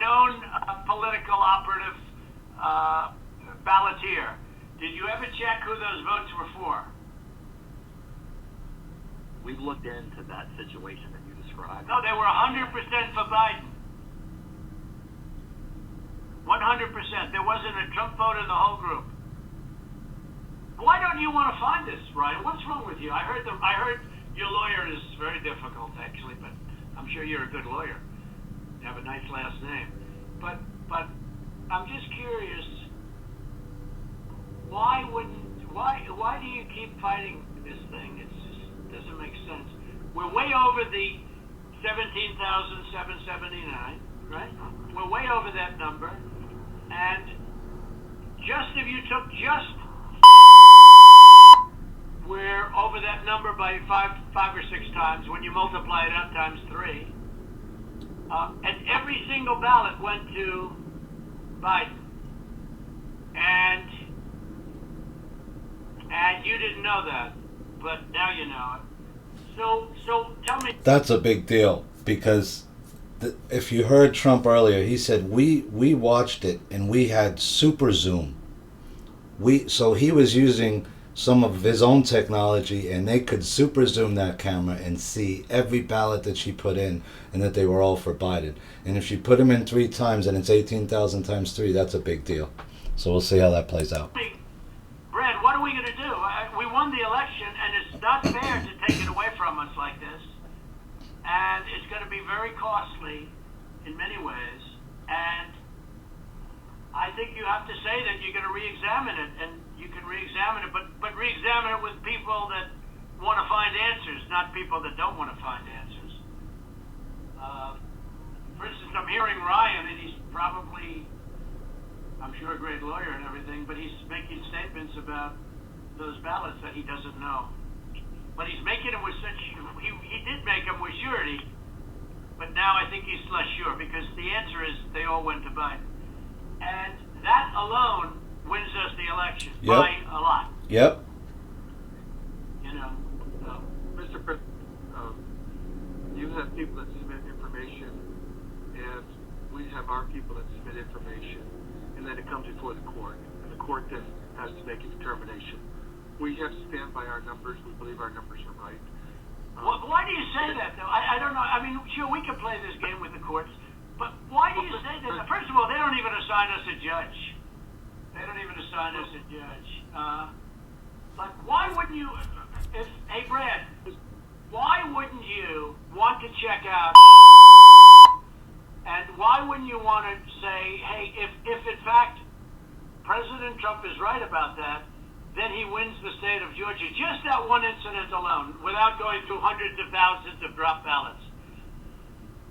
known political operative balloteer? Did you ever check who those votes were for? We've looked into that situation that you described. No, they were 100% for Biden. 100%. There wasn't a Trump vote in the whole group. Why don't you want to find this, Ryan? What's wrong with you? I heard your lawyer is very difficult, actually, but I'm sure you're a good lawyer. You have a nice last name. But I'm just curious. Why do you keep fighting this thing? It just doesn't make sense. We're way over the 17,779, right? We're way over that number. And if you took we're over that number by five or 6 times when you multiply it out times 3. And every single ballot went to Biden. And And you didn't know that, but now you know it. So tell me. That's a big deal because if you heard Trump earlier, he said we watched it and we had super zoom. So he was using some of his own technology and they could super zoom that camera and see every ballot that she put in and that they were all for Biden. And if she put them in 3 times and it's 18,000 times 3, that's a big deal. So we'll see how that plays out. Brad, what are we going to do? We won the election, and it's not fair to take it away from us like this. And it's going to be very costly in many ways. And I think you have to say that you're going to re-examine it, and you can re-examine it, but re-examine it with people that want to find answers, not people that don't want to find answers. For instance, I'm hearing Ryan, and he's probably, I'm sure, a great lawyer and everything, but he's making statements about those ballots that he doesn't know. But he's making them with such, he did make them with surety, but now I think he's less sure, because the answer is they all went to Biden. And that alone wins us the election by a lot. Yep. You know, so. Mr. President, you have people that submit information, and we have our people that submit information, and then it comes before the court, and the court then has to make a determination. We have to stand by our numbers. We believe our numbers are right. Why do you say that, though? I don't know. I mean, sure, we can play this game with the courts, but why do you say that? First of all, they don't even assign us a judge. They don't even assign us a judge. But why wouldn't you, hey, Brad, why wouldn't you want to check out, and why wouldn't you want to say, hey, if in fact President Trump is right about that, then he wins the state of Georgia. Just that one incident alone, without going through hundreds of thousands of drop ballots.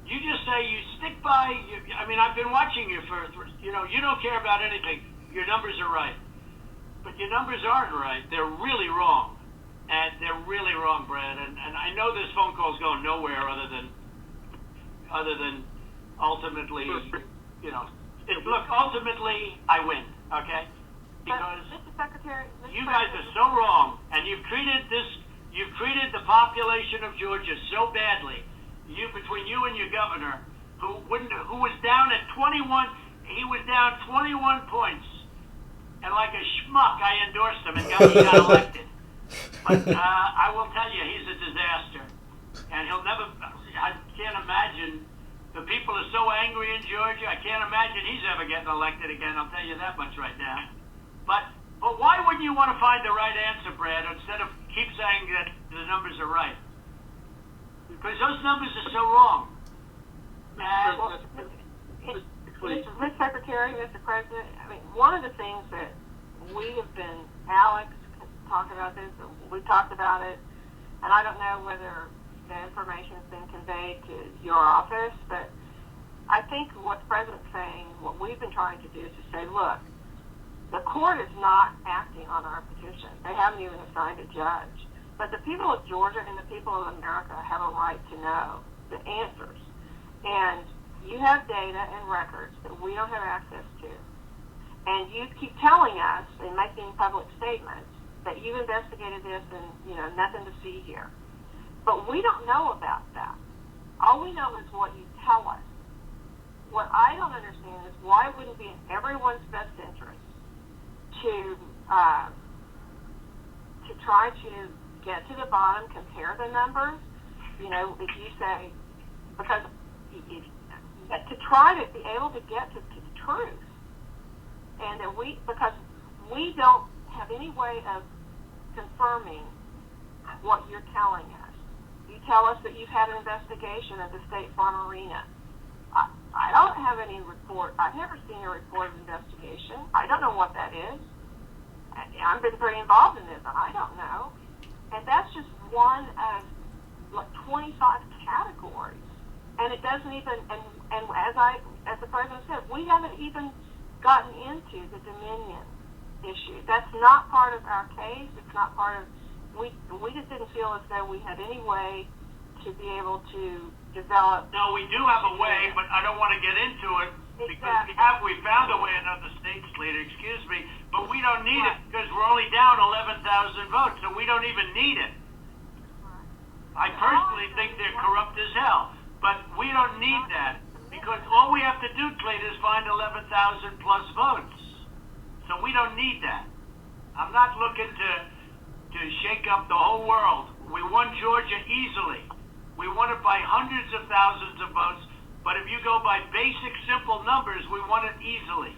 You just say you stick by, I mean, I've been watching you for, you know, you don't care about anything. Your numbers are right. But your numbers aren't right. They're really wrong. And they're really wrong, Brad. And I know this phone call's going nowhere other than ultimately, you know, look, ultimately I win, okay? Because Mr. Secretary, you guys are so wrong, and you've treated the population of Georgia so badly. Between you and your governor, who was down at 21, he was down 21 points, and like a schmuck, I endorsed him and he got elected. But I will tell you, he's a disaster, and he'll never. I can't imagine. The people are so angry in Georgia. I can't imagine he's ever getting elected again. I'll tell you that much right now. But why wouldn't you want to find the right answer, Brad, instead of keep saying that the numbers are right? Because those numbers are so wrong. Mr. Secretary, Mr. President, I mean, one of the things that we have been, Alex talked about this, we talked about it, and I don't know whether the information has been conveyed to your office, but I think what the President's saying, what we've been trying to do is to say, look, the court is not acting on our petition. They haven't even assigned a judge. But the people of Georgia and the people of America have a right to know the answers. And you have data and records that we don't have access to. And you keep telling us and making public statements that you investigated this and, you know, nothing to see here. But we don't know about that. All we know is what you tell us. What I don't understand is why it wouldn't be in everyone's best interest to try to get to the bottom, compare the numbers. You know, if you say, because to try to be able to get to the truth, and that because we don't have any way of confirming what you're telling us. You tell us that you've had an investigation of the State Farm Arena. I don't have any report. I've never seen a report of investigation. I don't know what that is. I've been pretty involved in this, and I don't know. And that's just one of like 25 categories. And it doesn't even, and as the President said, we haven't even gotten into the Dominion issue. That's not part of our case. It's not part of, we just didn't feel as though we had any way to be able to develop. No, we do have a way, but I don't want to get into it because we found a way in other states, leader, excuse me, but we don't need it because we're only down 11,000 votes, so we don't even need it. I personally think they're corrupt as hell, but we don't need that because all we have to do, Clayton, is find 11,000 plus votes. So we don't need that. I'm not looking to shake up the whole world. We won Georgia easily. We won it by hundreds of thousands of votes. But if you go by basic, simple numbers, we won it easily.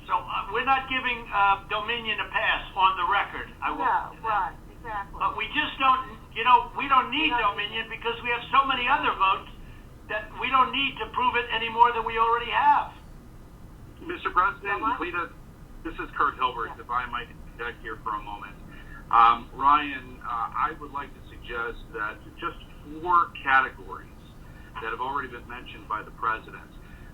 So we're not giving Dominion a pass on the record. Right, exactly. But we just don't, we don't need Dominion because we have so many other votes that we don't need to prove it any more than we already have. Mr. President, Lita, this is Kurt Hilbert, if I might interject here for a moment. Ryan, I would like to suggest that just 4 categories that have already been mentioned by the president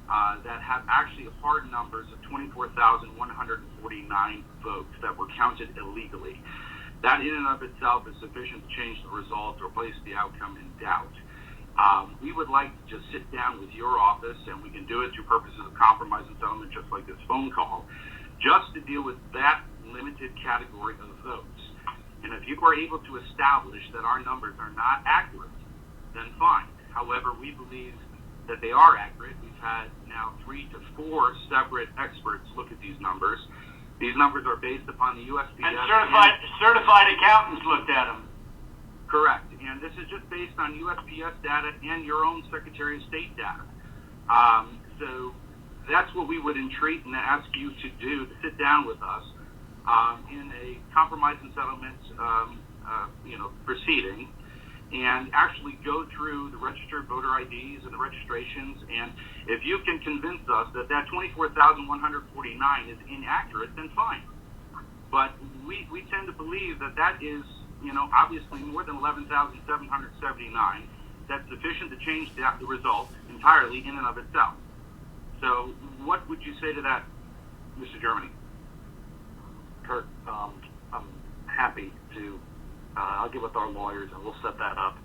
that have actually hard numbers of 24,149 votes that were counted illegally. That in and of itself is sufficient to change the result or place the outcome in doubt. We would like to just sit down with your office, and we can do it through purposes of compromise and settlement, just like this phone call, just to deal with that limited category of votes. And if you are able to establish that our numbers are not accurate, then fine. However, we believe that they are accurate. We've had now 3 to 4 separate experts look at these numbers. These numbers are based upon the USPS. And certified accountants looked at them. Correct. And this is just based on USPS data and your own Secretary of State data. So that's what we would entreat and ask you to do, to sit down with us in a compromise and settlement proceeding, and actually go through the registered voter IDs and the registrations. And if you can convince us that that 24,149 is inaccurate, then fine. But we tend to believe that that is, obviously more than 11,779. That's sufficient to change the result entirely in and of itself. So what would you say to that, Mr. Germany? Kurt, I'm happy to, I'll get with our lawyers and we'll set that up.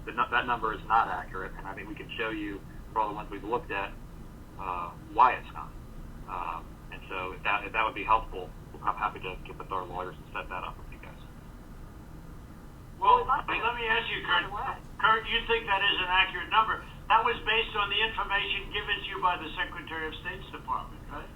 That number is not accurate, and I think we can show you, for all the ones we've looked at, why it's not. And so if that would be helpful, I'm happy to get with our lawyers and set that up with you guys. Well, let me ask you, Kurt. Kurt, you think that is an accurate number? That was based on the information given to you by the Secretary of State's Department, right?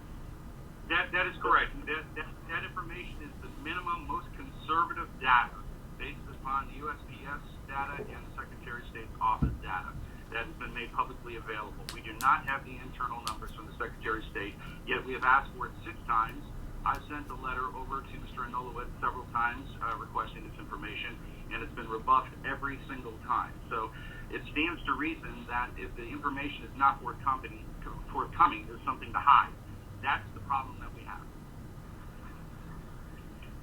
That is correct. That information is the minimum, most conservative data based upon the USPS data and the Secretary of State's office data that has been made publicly available. We do not have the internal numbers from the Secretary of State, yet we have asked for it 6 times. I've sent a letter over to Mr. Anulowitz several times requesting this information, and it's been rebuffed every single time. So it stands to reason that if the information is not forthcoming, there's something to hide. That's the problem that we have.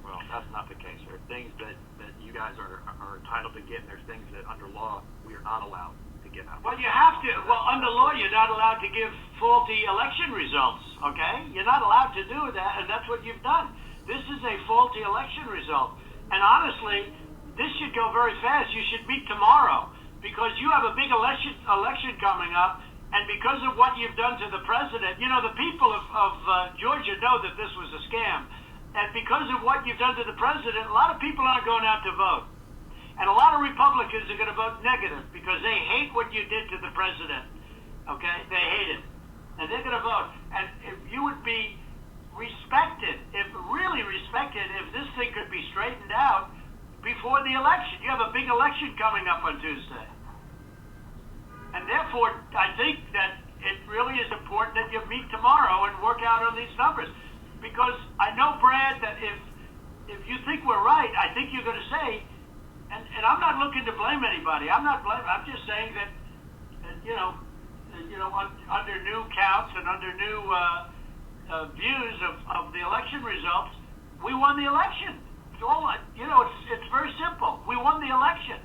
Well, that's not the case. There are things that you guys are entitled to get, and there's things that under law we are not allowed to give out. Well, you have to. Well, under law, you're not allowed to give faulty election results, okay? You're not allowed to do that, and that's what you've done. This is a faulty election result. And honestly, this should go very fast. You should meet tomorrow because you have a big election coming up, and because of what you've done to the president, the people of Georgia know that this was a scam. And because of what you've done to the president, a lot of people aren't going out to vote. And a lot of Republicans are going to vote negative because they hate what you did to the president. Okay? They hate it. And they're going to vote. And if you would be respected, really respected, if this thing could be straightened out before the election. You have a big election coming up on Tuesday. And therefore, I think that it really is important that you meet tomorrow and work out on these numbers. Because I know, Brad, that if you think we're right, I think you're going to say, and I'm not looking to blame anybody. I'm just saying that under new counts and under new views of the election results, we won the election. It's all, it's very simple. We won the election.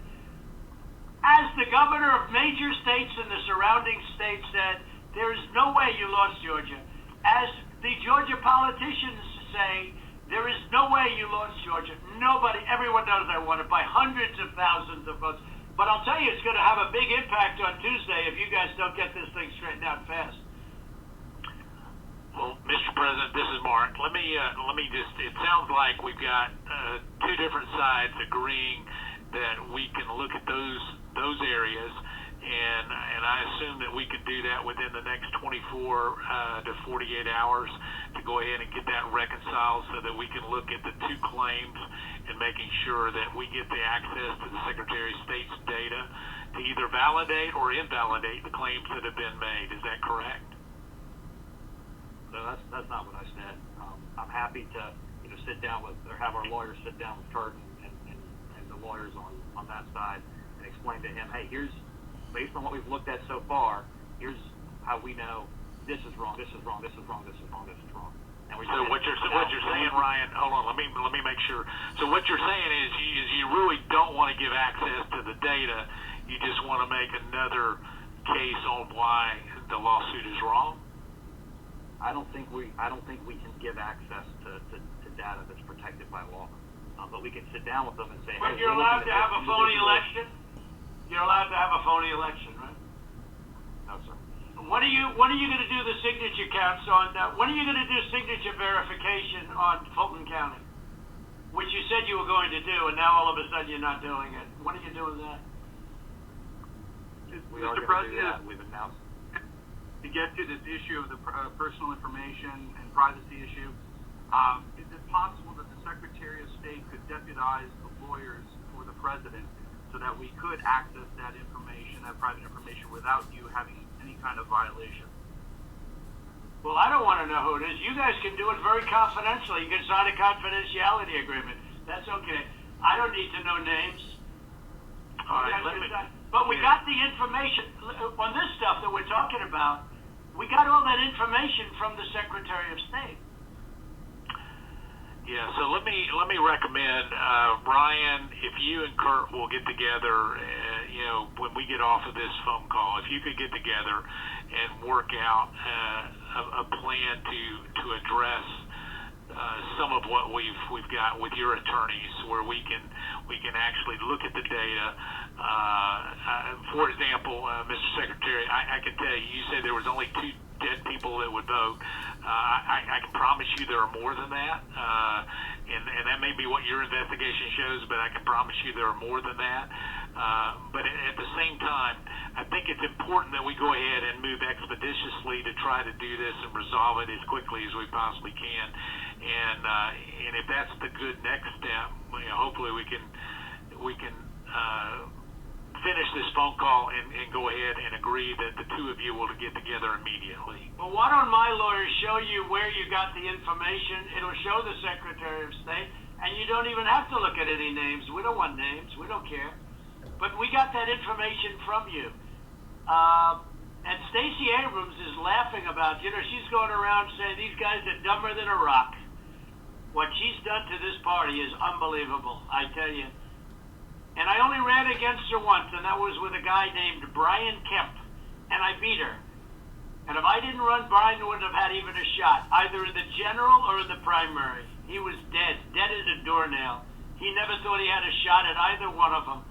As the governor of major states and the surrounding states said, there is no way you lost Georgia. As the Georgia politicians say, there is no way you lost Georgia. Nobody, everyone knows I won it by hundreds of thousands of votes. But I'll tell you, it's going to have a big impact on Tuesday if you guys don't get this thing straightened out fast. Well, Mr. President, this is Mark. Let me just. It sounds like we've got two different sides agreeing that we can look at those areas, and I assume that we can do that within the next 24 to 48 hours to go ahead and get that reconciled, so that we can look at the two claims and making sure that we get the access to the Secretary of State's data to either validate or invalidate the claims that have been made. Is that correct? So that's not what I said. I'm happy to sit down with, or have our lawyers sit down with Curtin and the lawyers on that side and explain to him, hey, here's, based on what we've looked at so far, here's how we know this is wrong, this is wrong, this is wrong, this is wrong, this is wrong. And So what you're saying, Ryan? Hold on, let me make sure. So what you're saying is you really don't want to give access to the data. You just want to make another case on why the lawsuit is wrong. I don't think we can give access to data that's protected by law. But we can sit down with them and say, But hey, you're we're allowed looking to at have a this phony individual- election? You're allowed to have a phony election, right? No, sir. When are you going to do the signature counts on, when are you going to do signature verification on Fulton County? Which you said you were going to do, and now all of a sudden you're not doing it. When are you doing that? We are Mr. going to do President, that. We've announced. to get to this issue of the personal information and privacy issue, is it possible that the Secretary of State could deputize the lawyers for the President so that we could access that information, that private information, without you having any kind of violation? Well, I don't want to know who it is. You guys can do it very confidentially. You can sign a confidentiality agreement. That's okay. I don't need to know names. All right, But we got the information on this stuff that we're talking about. We got all that information from the Secretary of State. Yeah, so let me recommend, Ryan, if you and Kurt will get together, when we get off of this phone call, if you could get together and work out a plan to address some of what we've got with your attorneys, where we can actually look at the data. For example, Mr. Secretary, I can tell you, you said there was only 2 dead people that would vote. I can promise you there are more than that, and that may be what your investigation shows, but I can promise you there are more than that. But at the same time, I think it's important that we go ahead and move expeditiously to try to do this and resolve it as quickly as we possibly can. And if that's the good next step, hopefully we can finish this phone call and go ahead and agree that the 2 of you will get together immediately. Well, why don't my lawyers show you where you got the information? It'll show the Secretary of State, and you don't even have to look at any names. We don't want names. We don't care. But we got that information from you. And Stacey Abrams is laughing about, she's going around saying these guys are dumber than a rock. What she's done to this party is unbelievable, I tell you. And I only ran against her once, and that was with a guy named Brian Kemp, and I beat her. And if I didn't run, Brian wouldn't have had even a shot, either in the general or in the primary. He was dead as a doornail. He never thought he had a shot at either one of them.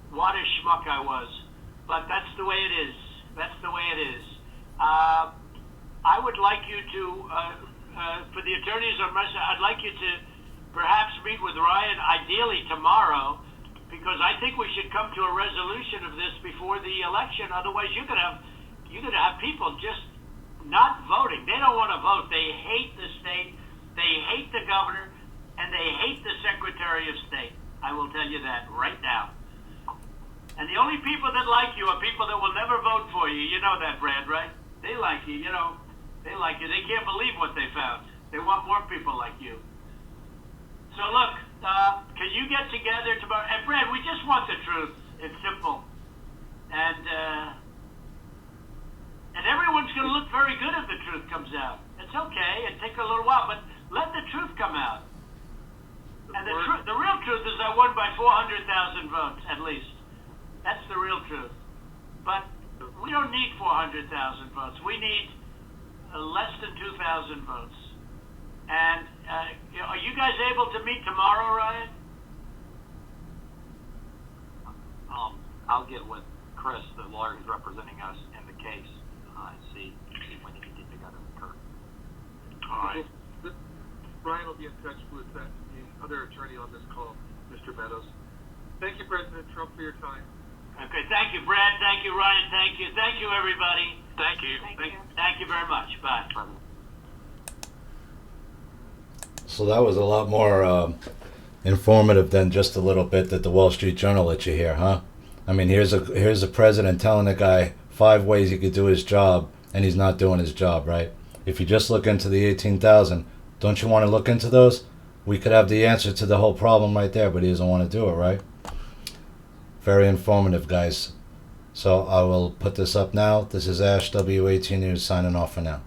What a schmuck I was. But that's the way it is. That's the way it is. I would like you to, for the attorneys on my side, I'd like you to perhaps meet with Ryan, ideally tomorrow, because I think we should come to a resolution of this before the election. Otherwise, you're gonna have people just not voting. They don't want to vote. They hate the state. They hate the governor, and they hate the Secretary of State. I will tell you that right now. And the only people that like you are people that will never vote for you. You know that, Brad, right? They like you. They like you. They can't believe what they found. They want more people like you. So look, can you get together tomorrow? And Brad, we just want the truth. It's simple. And everyone's going to look very good if the truth comes out. It's okay. It takes a little while, but let the truth come out. And the real truth is I won by 400,000 votes, at least. That's the real truth. But we don't need 400,000 votes. We need less than 2,000 votes. And are you guys able to meet tomorrow, Ryan? I'll get with Chris, the lawyer who's representing us in the case, and see when he can get together with Kurt. All right. Brian will be in touch with the other attorney on this call, Mr. Meadows. Thank you, President Trump, for your time. Okay, thank you, Brad. Thank you, Ryan. Thank you, everybody. Thank you. Thank you very much. Bye. So that was a lot more informative than just a little bit that the Wall Street Journal let you hear, huh? I mean, here's a president telling a guy 5 ways he could do his job, and he's not doing his job, right? If you just look into the 18,000, don't you want to look into those? We could have the answer to the whole problem right there, but he doesn't want to do it, right? Very informative, guys. So I will put this up now. This is Ash, WAT News, signing off for now.